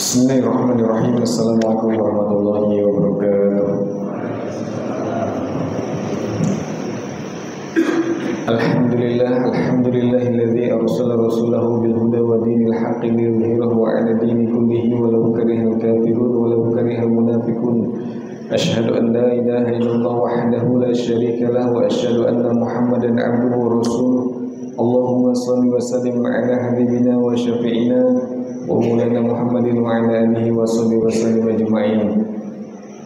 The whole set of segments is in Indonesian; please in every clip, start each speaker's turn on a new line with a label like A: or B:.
A: Bismillahirrahmanirrahim. Assalamualaikum warahmatullahi wabarakatuh. Alhamdulillahilladzi arsala rasulahu bil huda wa dinil haqqi liyudhhirahu 'ala dini kullihi walau karihal kafirun walau karihal munafiqun. Asyhadu an la ilaha illallah wahdahu la syarika lahu wa asyhadu anna Muhammadan 'abduhu wa rasuluh. Allahumma shalli wa sallim 'ala habibina wa syafi'ina wa maulana Muhammadin wa 'ala alihi wa sahbihi wa sallam ajma'in.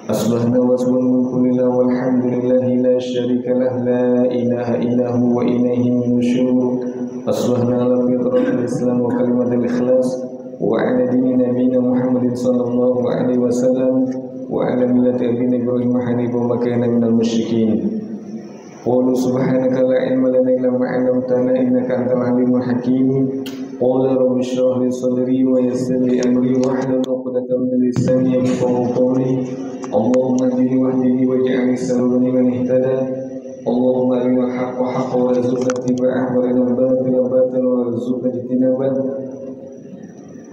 A: Asbahna wa asbahal mulku lillah walhamdulillahi la syarika lah la ilaha illahu wa ilaihi nusyur. Asbahna ala fitratil islam wa kalimatil ikhlas wa ala dini nabiyina Muhammadin sallallahu alaihi wasallam wa ala millati abina Ibrahim hanifan wa ma kana minal musyrikin. Qulu subhanaka la ilma lana illa ma 'allamtana innaka antal alimul hakim. Qala rabbi shrah li sadri wa yassir li amri wahlul 'uqdatam min lisani yafqahu qawli. Allahumma hdini wahdini waj'alni sababan liman ihtada. Allahumma arinal haqqa haqqan warzuqna ittiba'ahu wa arinal batila batilan warzuqna ijtinabah.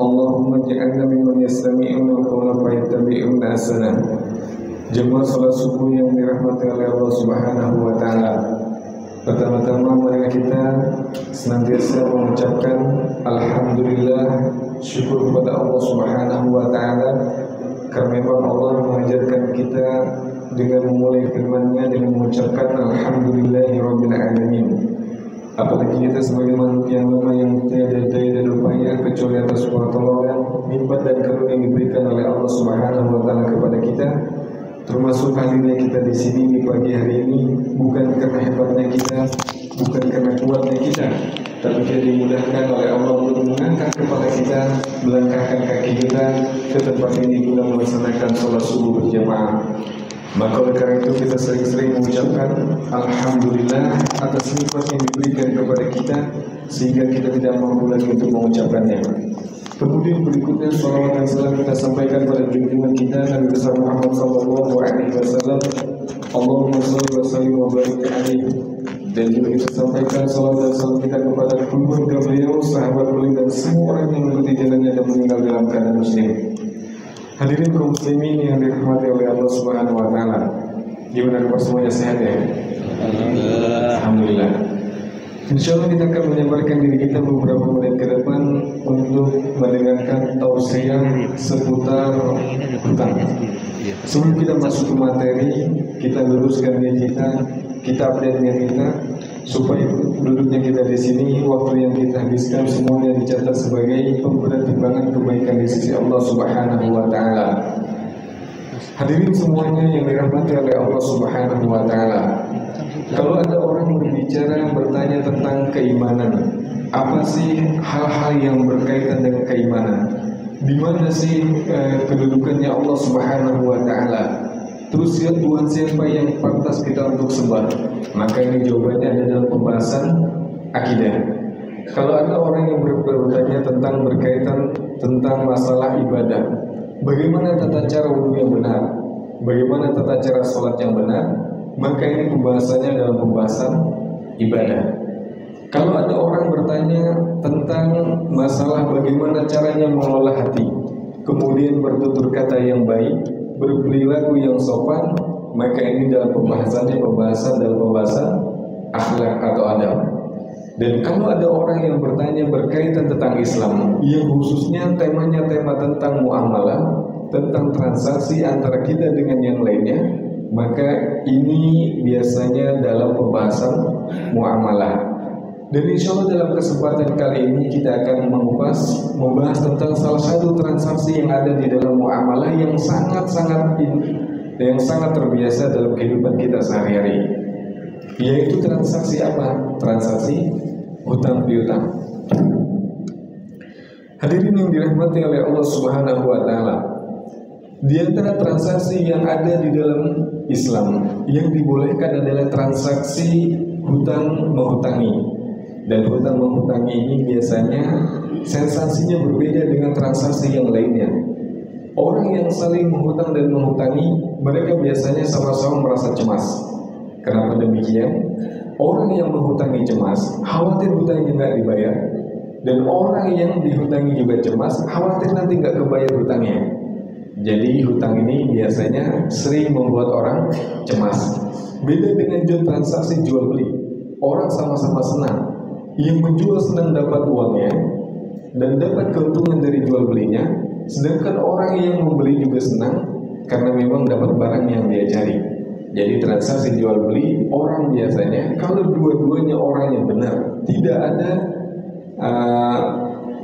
A: Allahumma ij'alna mimman yastami'una al-qawla fayattabi'una ahsanah. Jemaah salat subuh yang dirahmati oleh Allah Subhanahu wa taala. Pertama-tama marilah kita senantiasa mengucapkan alhamdulillah, syukur kepada Allah Subhanahu wa taala karena memang Allah mengajarkan kita dengan memulai firman-Nya dengan mengucapkan alhamdulillahirabbil alamin. Apalagi kita sebagai makhluk yang lemah yang tiada daya dan upaya kecuali atas pertolongan, nikmat dan karunia yang diberikan oleh Allah Subhanahu wa taala kepada kita. Termasuk hadirnya kita di sini di pagi hari ini bukan karena hebatnya kita, bukan karena kuatnya kita, tapi kita dimudahkan oleh Allah untuk mengangkat kepala kita, melangkahkan kaki kita ke tempat ini guna melaksanakan sholat subuh berjamaah. Maka oleh karena itu kita sering-sering mengucapkan alhamdulillah atas nikmat yang diberikan kepada kita sehingga kita tidak mampu lagi untuk mengucapkannya. Kemudian berikutnya salawat dan salam kita sampaikan pada junjungan kita Nabi besar Muhammad sallallahu alaihi wasallam. Allahumma shalli wa sallim wa barik alaihi. Dan juga kita sampaikan salawat dan salam kita kepada keluarga beliau, sahabat beliau dan semua orang yang mengikuti jalannya dan meninggal dalam keadaan muslim. Hadirin kaum muslimin yang dirahmati oleh Allah Subhanahu wa taala. Gimana kabar semuanya, sehat ya? Alhamdulillah. Insyaallah kita akan menyabarkan diri kita beberapa menit ke depan untuk mendengarkan tausiah seputar hutang. Sebelum kita masuk ke materi, kita luruskan niat kita update niat kita supaya duduknya kita di sini, waktu yang kita habiskan semuanya dicatat sebagai pemberat timbangan kebaikan di sisi Allah Subhanahu wa taala. Hadirin semuanya yang dirahmati oleh Allah Subhanahu wa taala. Kalau ada orang berbicara bertanya tentang keimanan, apa sih hal-hal yang berkaitan dengan keimanan? Di mana sih kedudukannya Allah Subhanahu wa taala? Terus Tuhan siapa yang pantas kita untuk sembah? Maka ini jawabannya ada dalam pembahasan akidah. Kalau ada orang yang bertanya tentang berkaitan tentang masalah ibadah, bagaimana tata cara wudhu yang benar? Bagaimana tata cara sholat yang benar? Maka ini pembahasannya dalam pembahasan ibadah. Kalau ada orang bertanya tentang masalah bagaimana caranya mengelola hati, kemudian bertutur kata yang baik, berperilaku yang sopan, maka ini dalam pembahasan dalam pembahasan akhlak atau adab. Dan kalau ada orang yang bertanya berkaitan tentang Islam, yang khususnya temanya tema tentang muamalah, tentang transaksi antara kita dengan yang lainnya, maka ini biasanya dalam pembahasan muamalah. Dan insya Allah dalam kesempatan kali ini kita akan membahas tentang salah satu transaksi yang ada di dalam muamalah yang sangat terbiasa dalam kehidupan kita sehari-hari. Yaitu transaksi apa? Transaksi hutang piutang. Hadirin yang dirahmati oleh Allah Subhanahu wa taala. Di antara transaksi yang ada di dalam Islam yang dibolehkan adalah transaksi hutang menghutangi. Dan hutang menghutangi ini biasanya sensasinya berbeda dengan transaksi yang lainnya. Orang yang saling menghutang dan menghutangi, mereka biasanya sama-sama merasa cemas. Kenapa demikian? Orang yang menghutangi cemas, khawatir hutangnya nggak dibayar. Dan orang yang dihutangi juga cemas, khawatir nanti nggak kebayar hutangnya. Jadi hutang ini biasanya sering membuat orang cemas. Beda dengan transaksi jual beli, orang sama-sama senang. Yang menjual senang dapat uangnya dan dapat keuntungan dari jual belinya, sedangkan orang yang membeli juga senang karena memang dapat barang yang dia cari. Jadi transaksi jual beli orang biasanya kalau dua-duanya orang yang benar, tidak ada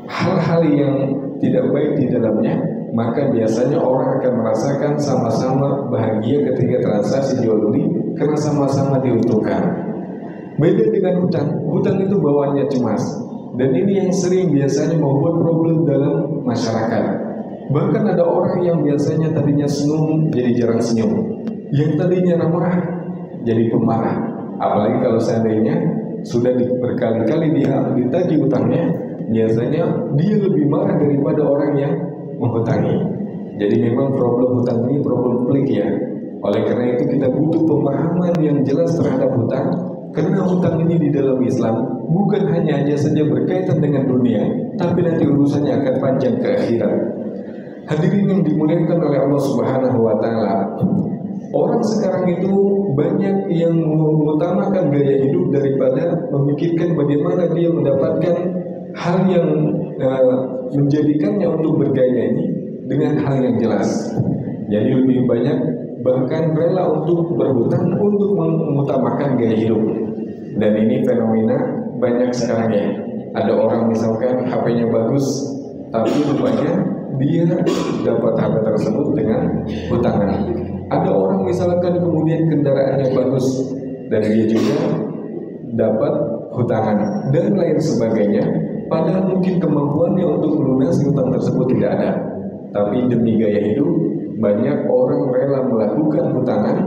A: hal-hal yang tidak baik di dalamnya, maka biasanya orang akan merasakan sama-sama bahagia ketika transaksi jual beli karena sama-sama diuntungkan. Beda dengan hutang itu bawaannya cemas, dan ini yang sering biasanya membuat problem dalam masyarakat. Bahkan ada orang yang biasanya tadinya senyum jadi jarang senyum, yang tadinya ramah jadi pemarah. Apalagi kalau seandainya sudah berkali-kali dia ditagih hutangnya, biasanya dia lebih marah daripada orang yang menghutangi. Jadi memang problem hutang ini problem pelik ya. Oleh karena itu kita butuh pemahaman yang jelas terhadap hutang, karena hutang ini di dalam Islam bukan hanya saja berkaitan dengan dunia, tapi nanti urusannya akan panjang ke akhirat. Hadirin yang dimuliakan oleh Allah Subhanahu wa taala, orang sekarang itu banyak yang mengutamakan gaya hidup daripada memikirkan bagaimana dia mendapatkan hal yang menjadikannya untuk bergaya ini dengan hal yang jelas. Jadi lebih banyak bahkan rela untuk berhutang untuk mengutamakan gaya hidup. Dan ini fenomena banyak sekarang ya. Ada orang misalkan HP-nya bagus, tapi rupanya dia dapat HP tersebut dengan hutangan. Ada orang misalkan kemudian kendaraannya bagus dan dia juga dapat hutangan dan lain sebagainya, padahal mungkin kemampuannya untuk melunasi hutang tersebut tidak ada. Tapi demi gaya hidup, banyak orang rela melakukan hutangan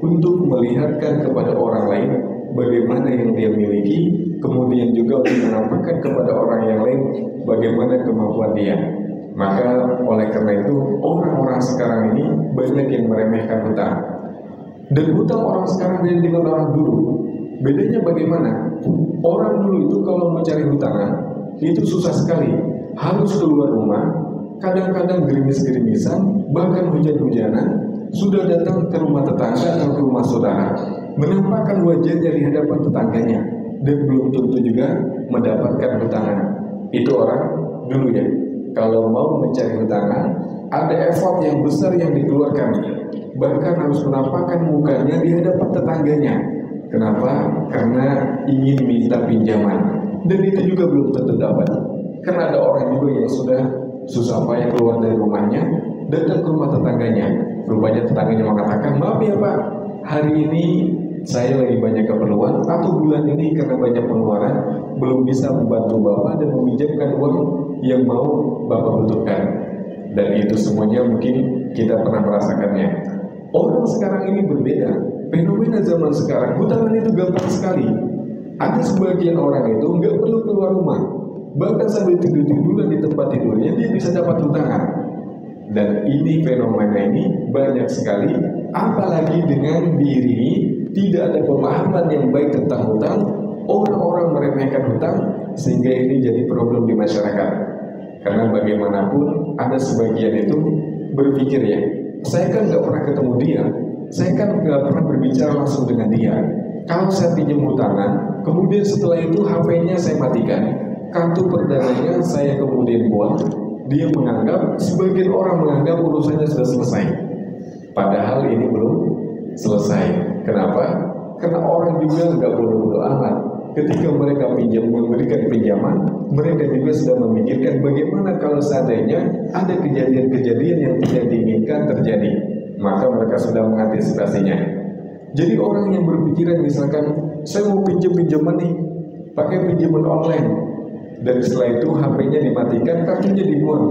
A: untuk melihatkan kepada orang lain bagaimana yang dia miliki, kemudian juga untuk menampakkan kepada orang yang lain bagaimana kemampuan dia. Maka oleh karena itu orang-orang sekarang ini banyak yang meremehkan hutang. Dan hutang orang sekarang beda dengan orang dulu. Bedanya bagaimana? Orang dulu itu kalau mencari hutangan itu susah sekali, harus keluar rumah, kadang-kadang gerimis-gerimisan, bahkan hujan-hujanan, sudah datang ke rumah tetangga atau ke rumah saudara, menampakkan wajahnya di hadapan tetangganya, dan belum tentu juga mendapatkan hutangan. Itu orang dulu ya. Kalau mau mencari hutangan, ada effort yang besar yang dikeluarkan, bahkan harus menampakkan mukanya di hadapan tetangganya. Kenapa? Karena ingin minta pinjaman, dan itu juga belum tentu dapat. Karena ada orang juga yang sudah susah payah keluar dari rumahnya, datang ke rumah tetangganya. Rupanya tetangganya mengatakan, maaf ya Pak, hari ini saya lagi banyak keperluan, atau bulan ini karena banyak pengeluaran belum bisa membantu Bapak dan meminjamkan uang yang mau Bapak butuhkan. Dan itu semuanya mungkin kita pernah merasakannya. Orang sekarang ini berbeda. Fenomena zaman sekarang, hutangan itu gampang sekali. Ada sebagian orang itu nggak perlu keluar rumah, bahkan sambil tidur-tiduran di tempat tidurnya dia bisa dapat hutangan. Dan ini fenomena ini banyak sekali, apalagi dengan diri tidak ada pemahaman yang baik tentang hutang, orang-orang meremehkan hutang, sehingga ini jadi problem di masyarakat. Karena bagaimanapun ada sebagian itu berpikir ya, saya kan nggak pernah ketemu dia, saya kan nggak pernah berbicara langsung dengan dia. Kalau saya pinjam hutangan, kemudian setelah itu HP-nya saya matikan, kartu perdananya saya kemudian buang, dia menganggap, sebagian orang menganggap urusannya sudah selesai. Padahal ini belum selesai. Kenapa? Karena orang juga nggak bodoh-bodoh amat. Ketika mereka memberikan pinjaman, mereka juga sudah memikirkan bagaimana kalau seandainya ada kejadian-kejadian yang tidak diinginkan terjadi, maka mereka sudah mengantisipasinya. Jadi orang yang berpikiran misalkan, saya mau pinjaman nih, pakai pinjaman online, dan setelah itu HP-nya dimatikan, kartunya dibuang,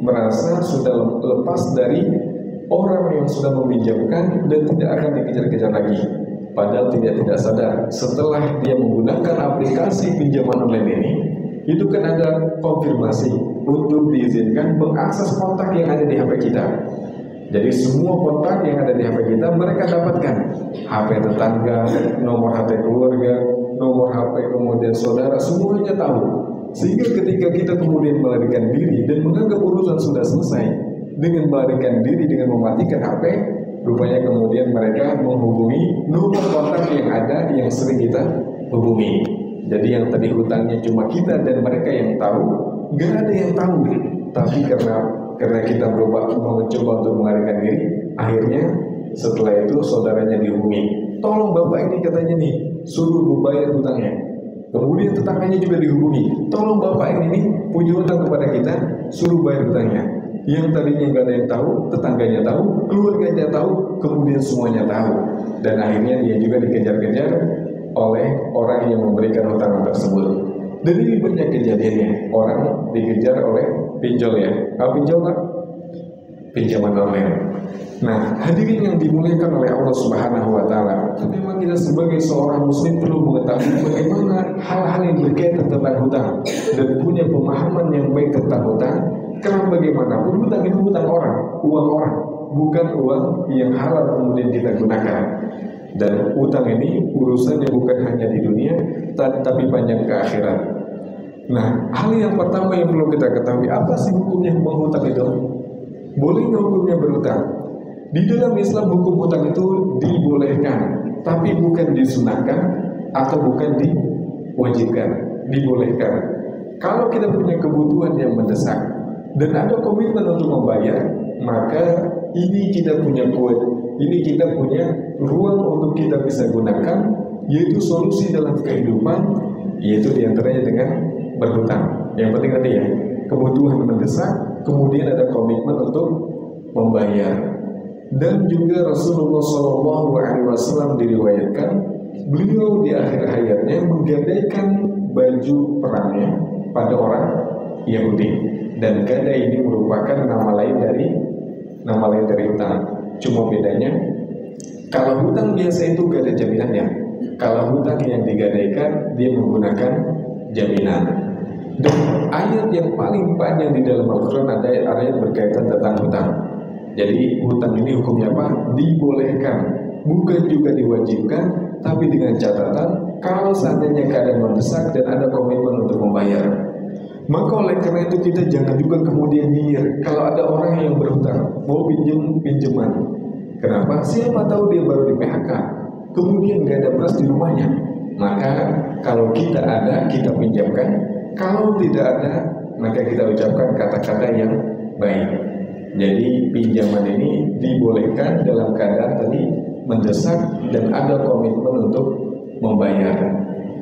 A: merasa sudah lepas dari orang yang sudah meminjamkan dan tidak akan dikejar-kejar lagi. Padahal tidak sadar, setelah dia menggunakan aplikasi pinjaman online ini, itu kan ada konfirmasi untuk diizinkan mengakses kontak yang ada di HP kita. Jadi semua kontak yang ada di HP kita mereka dapatkan, HP tetangga, nomor HP keluarga, nomor HP kemudian saudara, semuanya tahu. Sehingga ketika kita kemudian melarikan diri dan menganggap urusan sudah selesai dengan melarikan diri dengan mematikan HP, rupanya kemudian mereka menghubungi nomor kontak yang ada yang sering kita hubungi. Jadi yang tadi hutangnya cuma kita dan mereka yang tahu, nggak ada yang tahu. Tapi karena kita mencoba untuk melarikan diri, akhirnya setelah itu saudaranya dihubungi. Tolong bapak ini katanya nih, suruh membayar hutangnya. Kemudian tetangganya juga dihubungi. Tolong bapak ini nih punya hutang kepada kita, suruh bayar hutangnya. Yang tadinya nggak ada yang tahu, tetangganya tahu, keluarganya tahu, kemudian semuanya tahu. Dan akhirnya dia juga dikejar-kejar oleh orang yang memberikan hutang tersebut. Dan ini banyak kejadiannya. Orang dikejar oleh pinjol ya. Pinjol kan? Pinjaman online. Nah, hadirin yang dimuliakan oleh Allah Subhanahu wa Ta'ala, memang kita sebagai seorang muslim perlu mengetahui bagaimana hal-hal yang berkaitan tentang hutang dan punya pemahaman yang baik tentang hutang. Karena bagaimanapun hutang itu hutang orang, uang orang, bukan uang yang halal kemudian kita gunakan. Dan hutang ini urusannya bukan hanya di dunia, tapi panjang ke akhirat. Nah, hal yang pertama yang perlu kita ketahui, apa sih hukumnya menghutang itu? Boleh nggak hukumnya berhutang? Di dalam Islam hukum hutang itu dibolehkan, tapi bukan disunahkan atau bukan diwajibkan, dibolehkan. Kalau kita punya kebutuhan yang mendesak dan ada komitmen untuk membayar, maka ini kita punya ruang untuk kita bisa gunakan, yaitu solusi dalam kehidupan, yaitu diantaranya dengan berhutang. Yang penting tadi ya, kebutuhan mendesak, kemudian ada komitmen untuk membayar. Dan juga Rasulullah SAW diriwayatkan beliau di akhir hayatnya menggadaikan baju perangnya pada orang Yahudi, dan gadai ini merupakan nama lain dari hutang. Cuma bedanya, kalau hutang biasa itu gak ada jaminannya, kalau hutang yang digadaikan dia menggunakan jaminan. Dan ayat yang paling panjang di dalam Al-Quran ada ayat berkaitan tentang hutang. Jadi hutang ini hukumnya apa? Dibolehkan, bukan juga diwajibkan, tapi dengan catatan kalau seandainya keadaan mendesak dan ada komitmen untuk membayar. Maka oleh karena itu kita jangan juga kemudian nyinyir kalau ada orang yang berhutang mau pinjaman. Kenapa? Siapa tahu dia baru di PHK, kemudian nggak ada beras di rumahnya. Maka kalau kita ada, kita pinjamkan. Kalau tidak ada, maka kita ucapkan kata-kata yang baik. Jadi pinjaman ini dibolehkan dalam keadaan tadi mendesak dan ada komitmen untuk membayar.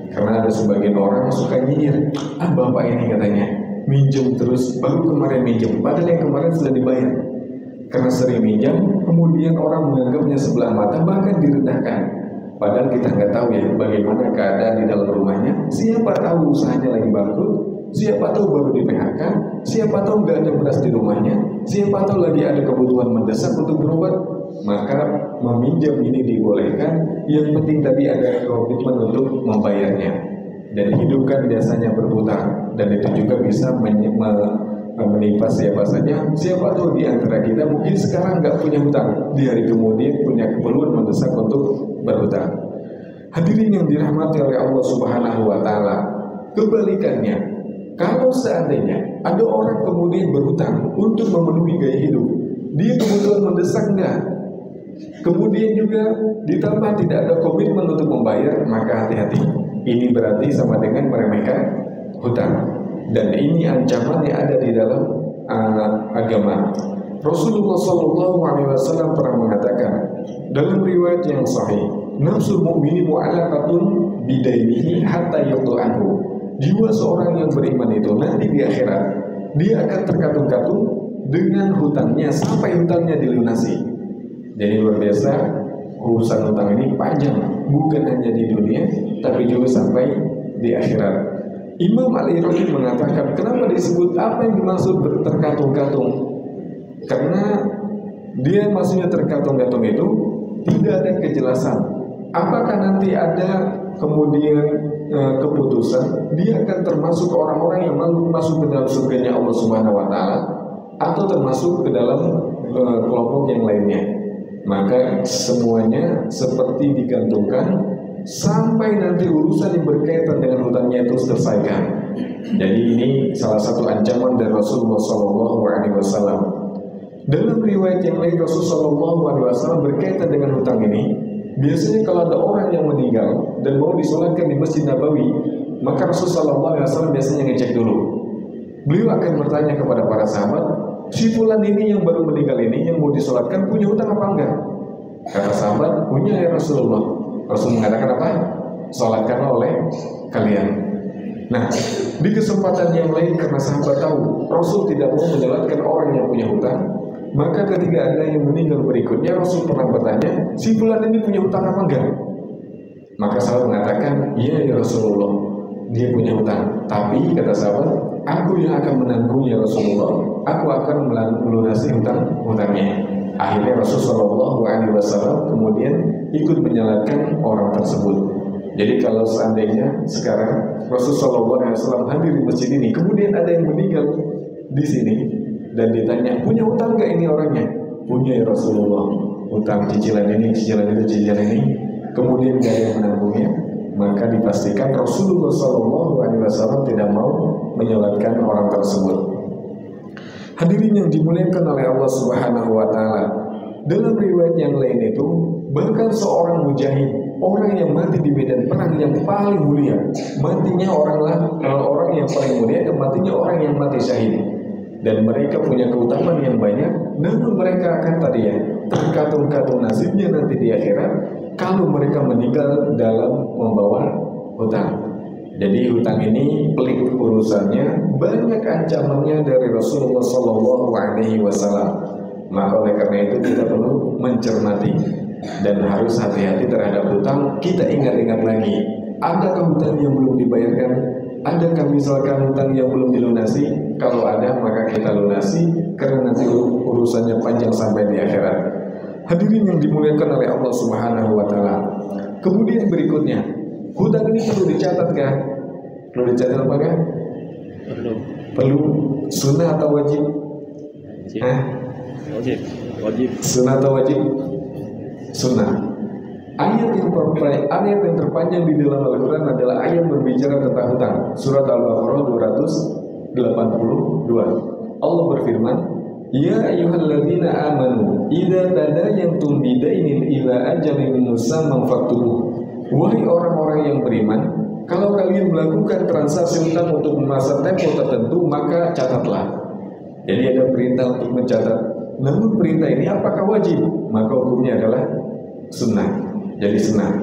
A: Karena ada sebagian orang suka nyinyir, bapak ini katanya minjem terus, baru kemarin minjem, padahal yang kemarin sudah dibayar. Karena sering minjam, kemudian orang menganggapnya sebelah mata, bahkan direndahkan. Padahal kita nggak tahu ya bagaimana keadaan di dalam rumahnya. Siapa tahu usahanya lagi bangkrut, siapa tahu baru di PHK, siapa tahu nggak ada beras di rumahnya, siapa tahu lagi ada kebutuhan mendesak untuk berobat. Maka meminjam ini dibolehkan, yang penting tadi ada komitmen untuk membayarnya. Dan hidupkan biasanya berhutang, dan itu juga bisa menimpa siapa saja. Siapa tahu di antara kita mungkin sekarang nggak punya hutang, di hari kemudian punya keperluan mendesak untuk berhutang. Hadirin yang dirahmati oleh Allah Subhanahu wa Ta'ala, kebalikannya, kalau seandainya ada orang kemudian berhutang untuk memenuhi gaya hidup, dia kebutuhan mendesak enggak, kemudian juga ditambah tidak ada komitmen untuk membayar, maka hati-hati. Ini berarti sama dengan meremehkan hutang, dan ini ancaman yang ada di dalam agama. Rasulullah SAW pernah mengatakan dalam riwayat yang sahih, nafsul mu'mini mu'allaqatun bidainihi hatta yuqda'anhu. Jiwa seorang yang beriman itu nanti di akhirat dia akan terkatung-katung dengan hutangnya sampai hutangnya dilunasi. Jadi luar biasa, urusan hutang ini panjang, bukan hanya di dunia tapi juga sampai di akhirat. Imam Al-Iraqi mengatakan, kenapa disebut apa yang dimaksud terkatung-katung? Karena dia maksudnya terkatung-katung itu tidak ada kejelasan. Apakah nanti ada kemudian keputusan dia akan termasuk orang-orang yang masuk ke dalam surganya Allah Subhanahu wa Ta'ala, atau termasuk ke dalam kelompok yang lainnya? Maka semuanya seperti digantungkan sampai nanti urusan yang berkaitan dengan hutangnya itu selesaikan. Jadi ini salah satu ancaman dari Rasulullah SAW. Dalam riwayat yang lain Rasulullah SAW berkaitan dengan hutang ini, biasanya kalau ada orang yang meninggal dan mau disolatkan di Masjid Nabawi, maka Rasulullah SAW biasanya ngecek dulu. Beliau akan bertanya kepada para sahabat, si fulan ini yang baru meninggal ini yang mau disolatkan punya hutang apa enggak? Kata sahabat, punya ya Rasulullah. Rasul mengatakan apa? Solatkanlah oleh kalian. Nah, di kesempatan yang lain karena sahabat tahu Rasul tidak mau menyolatkan orang yang punya hutang, maka ketika ada yang meninggal berikutnya, Rasul pernah bertanya, si fulan ini punya hutang apa enggak? Maka sahabat mengatakan, iya ya Rasulullah, dia punya hutang. Tapi kata sahabat, aku yang akan menanggungnya Rasulullah, aku akan melunasi hutangnya. Akhirnya Rasulullah SAW kemudian ikut menyalatkan orang tersebut. Jadi kalau seandainya sekarang Rasulullah SAW hadir di masjid ini, kemudian ada yang meninggal di sini dan ditanya, punya hutang nggak ini orangnya? Punya ya Rasulullah, hutang cicilan ini, cicilan itu, cicilan ini. Kemudian nggak ada yang menanggungnya, maka dipastikan Rasulullah SAW tidak mau menyalatkan orang tersebut. Hadirin yang dimuliakan oleh Allah Subhanahu wa Ta'ala, dalam riwayat yang lain itu, bahkan seorang mujahid, orang yang mati di medan perang yang paling mulia, matinya orang yang paling mulia, dan matinya orang yang mati syahid. Dan mereka punya keutamaan yang banyak, namun mereka akan tadi ya terkatung-katung nasibnya nanti di akhirat kalau mereka meninggal dalam membawa hutang. Jadi hutang ini pelik urusannya, banyak ancamannya dari Rasulullah SAW. Maka oleh karena itu kita perlu mencermati dan harus hati-hati terhadap hutang. Kita ingat-ingat lagi, adakah hutang yang belum dibayarkan? Adakah misalkan hutang yang belum dilunasi? Kalau ada maka kita lunasi, karena nanti urusannya panjang sampai di akhirat. Hadirin yang dimuliakan oleh Allah Subhanahu wa Ta'ala. Kemudian berikutnya, hutang ini perlu dicatat kan? Perlu dicatat apa kan? Perlu. Sunnah atau wajib? Wajib. Sunnah atau wajib? Sunnah. Ayat yang terpanjang di dalam Al-Quran adalah ayat berbicara tentang hutang. Surat Al-Baqarah 282. Allah berfirman, ya ayyuhalladzina amanu idza tadayantum bidainin ila ajalin musamman faktubuh. Wahai orang-orang yang beriman, kalau kalian melakukan transaksi hutang untuk masa tempo tertentu, maka catatlah. Jadi ada perintah untuk mencatat. Namun perintah ini apakah wajib? Maka hukumnya adalah sunnah. Jadi sunnah.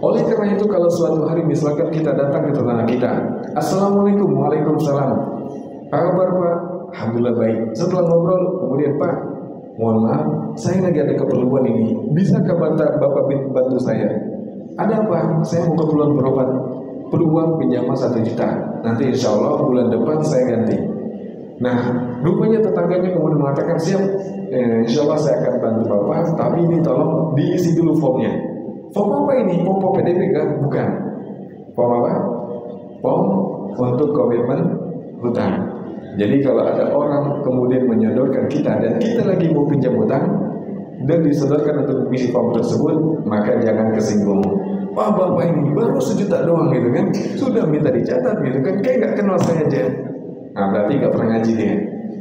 A: Oleh karena itu kalau suatu hari misalkan kita datang ke tetangga kita, Assalamualaikum, waalaikumsalam, apa kabar Pak? Alhamdulillah baik. Setelah ngobrol, kemudian Pak, mohon maaf, saya lagi ada keperluan ini. Bisakah Bapak bantu saya? Ada apa? Saya mau keperluan berobat. Peluang pinjaman 1 juta. Nanti insya Allah bulan depan saya ganti. Nah, rupanya tetangganya kemudian mengatakan, siap, insya Allah saya akan bantu Bapak, tapi ini tolong diisi dulu formnya. Form apa ini? Form PDP kan? Bukan. Form apa? Form untuk komitmen hutang. Jadi kalau ada orang kemudian menyodorkan kita dan kita lagi mau pinjam hutang dan disodorkan untuk mengisi form tersebut, maka jangan kesinggung. Wah Bapak ini baru 1 juta doang gitu kan, sudah minta dicatat gitu kan, kayak nggak kenal saya aja. Nah berarti nggak pernah ngaji dia.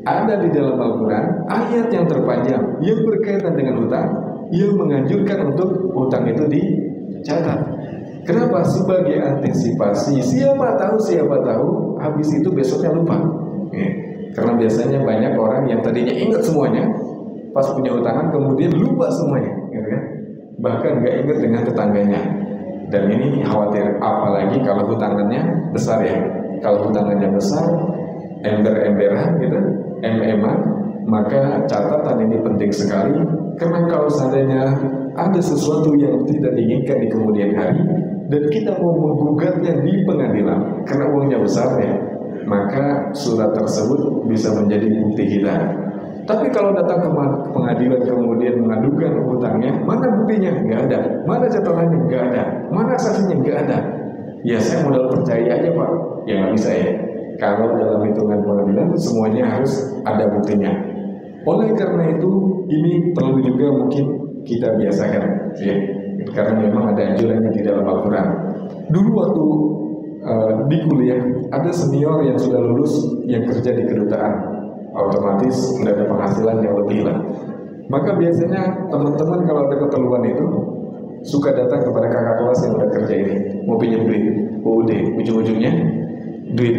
A: Ada di dalam Al-Quran ayat yang terpanjang yang berkaitan dengan hutang, yang menganjurkan untuk hutang itu dicatat. Kenapa? Sebagai antisipasi. Siapa tahu habis itu besoknya lupa. Karena biasanya banyak orang yang tadinya ingat semuanya, pas punya utangan kemudian lupa semuanya, gitu kan? Bahkan nggak ingat dengan tetangganya. Dan ini khawatir, apalagi kalau hutangannya besar ya. Kalau hutangannya besar, ember-emberan gitu, maka catatan ini penting sekali. Karena kalau seandainya ada sesuatu yang tidak diinginkan di kemudian hari dan kita mau menggugatnya di pengadilan karena uangnya besar ya, maka surat tersebut bisa menjadi bukti kita. Tapi kalau datang ke pengadilan kemudian mengadukan hutangnya, mana buktinya? Nggak ada. Mana catatannya? Nggak ada. Mana saksinya? Nggak ada. Ya saya modal percaya aja Pak. Ya nggak bisa ya. Kalau dalam hitungan pengadilan semuanya harus ada buktinya. Oleh karena itu ini perlu juga mungkin kita biasakan, ya. karena memang ada anjurannya di dalam Al-Quran. Dulu waktu di kuliah ada senior yang sudah lulus yang kerja di kedutaan, otomatis sudah ada penghasilan yang lebih lah. Maka biasanya teman-teman kalau ada keperluan itu suka datang kepada kakak kelas yang udah kerja ini, mau pinjam duit, UUD, ujung-ujungnya duit.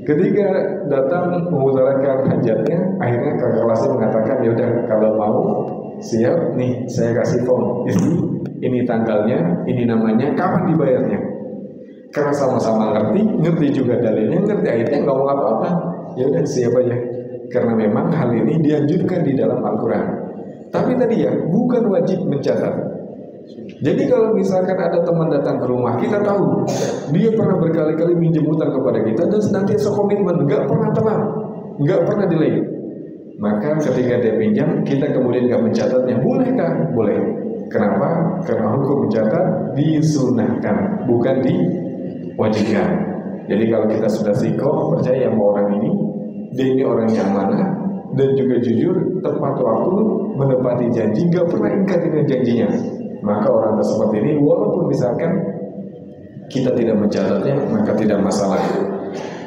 A: Ketika datang mengutarakan hajatnya, akhirnya kakak kelasnya mengatakan, ya udah kalau mau siap nih, saya kasih form ini tanggalnya, ini namanya, kapan dibayarnya. Karena sama-sama ngerti juga dalilnya, ngerti akhirnya nggak mau apa-apa. Ya udah siap aja. Karena memang hal ini dianjurkan di dalam Al-Quran. Tapi tadi ya, bukan wajib mencatat. Jadi kalau misalkan ada teman datang ke rumah, kita tahu dia pernah berkali-kali minjem utang kepada kita dan senantiasa komitmen, nggak pernah telat, nggak pernah delay. Maka ketika dia pinjam, kita kemudian nggak mencatatnya, bolehkah? Boleh. Kenapa? Karena hukum mencatat disunahkan, bukan diwajibkan. Jadi kalau kita sudah sikoh, percaya sama orang ini, dia ini orangnya amanah dan juga jujur, tepat waktu, menepati janji, nggak pernah ingkar dengan janjinya, maka orang tersebut ini walaupun misalkan kita tidak mencatatnya, maka tidak masalah.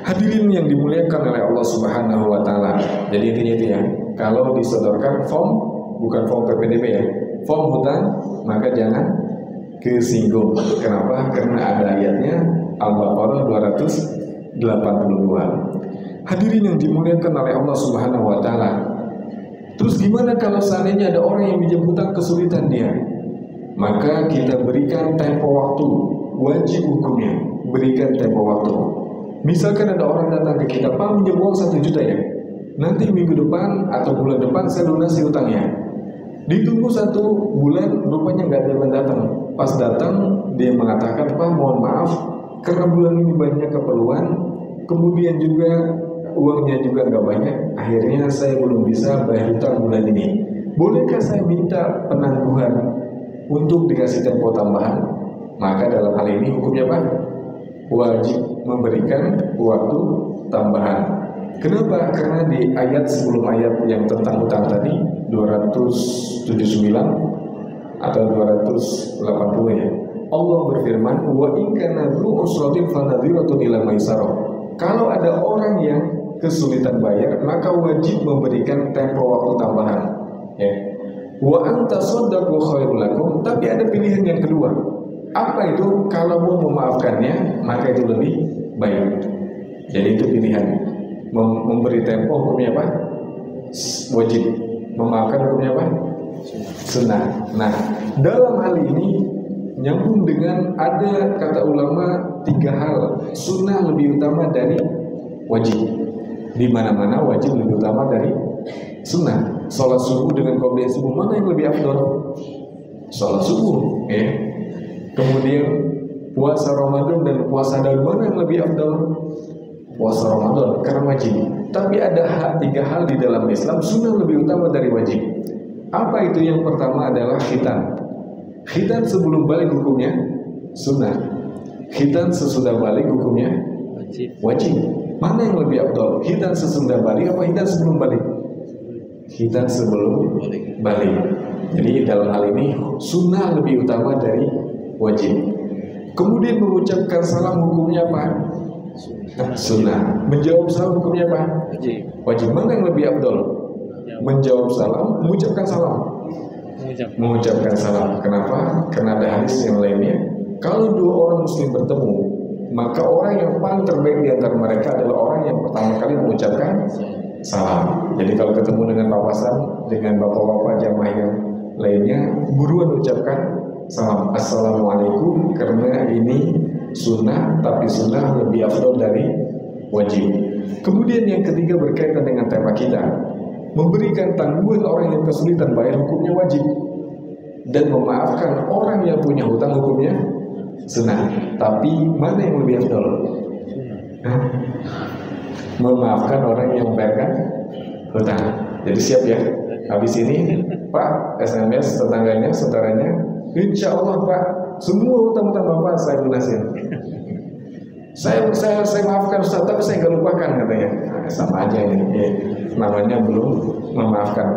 A: Hadirin yang dimuliakan oleh Allah Subhanahu wa Ta'ala. Jadi intinya itu ya, kalau disodorkan form, bukan form PPDB ya, form hutang, maka jangan kesinggung. Kenapa? Karena ada ayatnya Al-Baqarah 282. Hadirin yang dimuliakan oleh Allah Subhanahu wa Ta'ala. Terus gimana kalau seandainya ada orang yang minjem hutang kesulitan dia? Maka kita berikan tempo waktu, wajib hukumnya berikan tempo waktu. Misalkan ada orang datang ke kita, Pak minjem uang 1 juta ya, nanti minggu depan atau bulan depan saya lunasi hutangnya. Ditunggu 1 bulan, rupanya nggak ada yang datang. Pas datang dia mengatakan, Pak mohon maaf karena bulan ini banyak keperluan, kemudian juga uangnya juga nggak banyak, akhirnya saya belum bisa bayar hutang bulan ini. Bolehkah saya minta penangguhan untuk dikasih tempo tambahan? Maka dalam hal ini hukumnya apa? Wajib memberikan waktu tambahan. Kenapa? Karena di ayat sebelum ayat yang tentang hutang tadi 279 atau 280 ya, Allah berfirman, wa in kana dzu usratin fanadhiratun ila maisarah. Kalau ada orang yang kesulitan bayar, maka wajib memberikan tempo waktu tambahan ya. Wa anta saddaqu khairul lakum. Tapi ada pilihan yang kedua. Apa itu? Kalau mau memaafkannya, maka itu lebih baik. Jadi itu pilihan. Memberi tempo hukumnya apa? Wajib. Memaafkan hukumnya apa? Sunnah. Nah, dalam hal ini nyambung dengan ada kata ulama 3 hal. Sunnah lebih utama dari wajib. Di mana-mana wajib lebih utama dari sunnah. Salat subuh dengan qobliyah subuh, mana yang lebih afdal? Salat subuh ya. Kemudian puasa Ramadan dan puasa daun, mana yang lebih afdal? Puasa Ramadan karena wajib. Tapi ada 3 hal di dalam Islam sunnah lebih utama dari wajib. Apa itu? Yang pertama adalah khitan. Khitan sebelum balik hukumnya sunnah. Khitan sesudah balik hukumnya wajib. Mana yang lebih afdal? Khitan sesudah balik apa khitan sebelum balik? Khitan sebelum balik. Jadi dalam hal ini sunnah lebih utama dari wajib. Kemudian mengucapkan salam hukumnya apa? Sunnah. Menjawab salam hukumnya apa? Wajib. Mana yang lebih afdal? Menjawab salam, mengucapkan salam. Mengucapkan salam. Kenapa? Karena ada hadis yang lainnya. Kalau 2 orang muslim bertemu, maka orang yang paling terbaik di antara mereka adalah orang yang pertama kali mengucapkan salam. Jadi kalau ketemu dengan papasan, dengan bapak-bapak jamaah yang lainnya, buruan ucapkan salam, assalamualaikum, karena ini sunnah, tapi sunnah lebih afdal dari wajib. Kemudian yang ketiga berkaitan dengan tema kita, memberikan tangguhan orang yang kesulitan bayar hukumnya wajib, dan memaafkan orang yang punya hutang hukumnya sunnah. Tapi mana yang lebih afdal? Memaafkan orang yang membayarkan hutang. Jadi siap ya. Habis ini Pak SMS tetangganya, saudaranya, insya Allah Pak, semua hutang-hutang Bapak saya lunasin. Saya maafkan Ustaz, tapi saya nggak lupakan katanya. Nah, sama aja ini ya. Namanya belum memaafkan.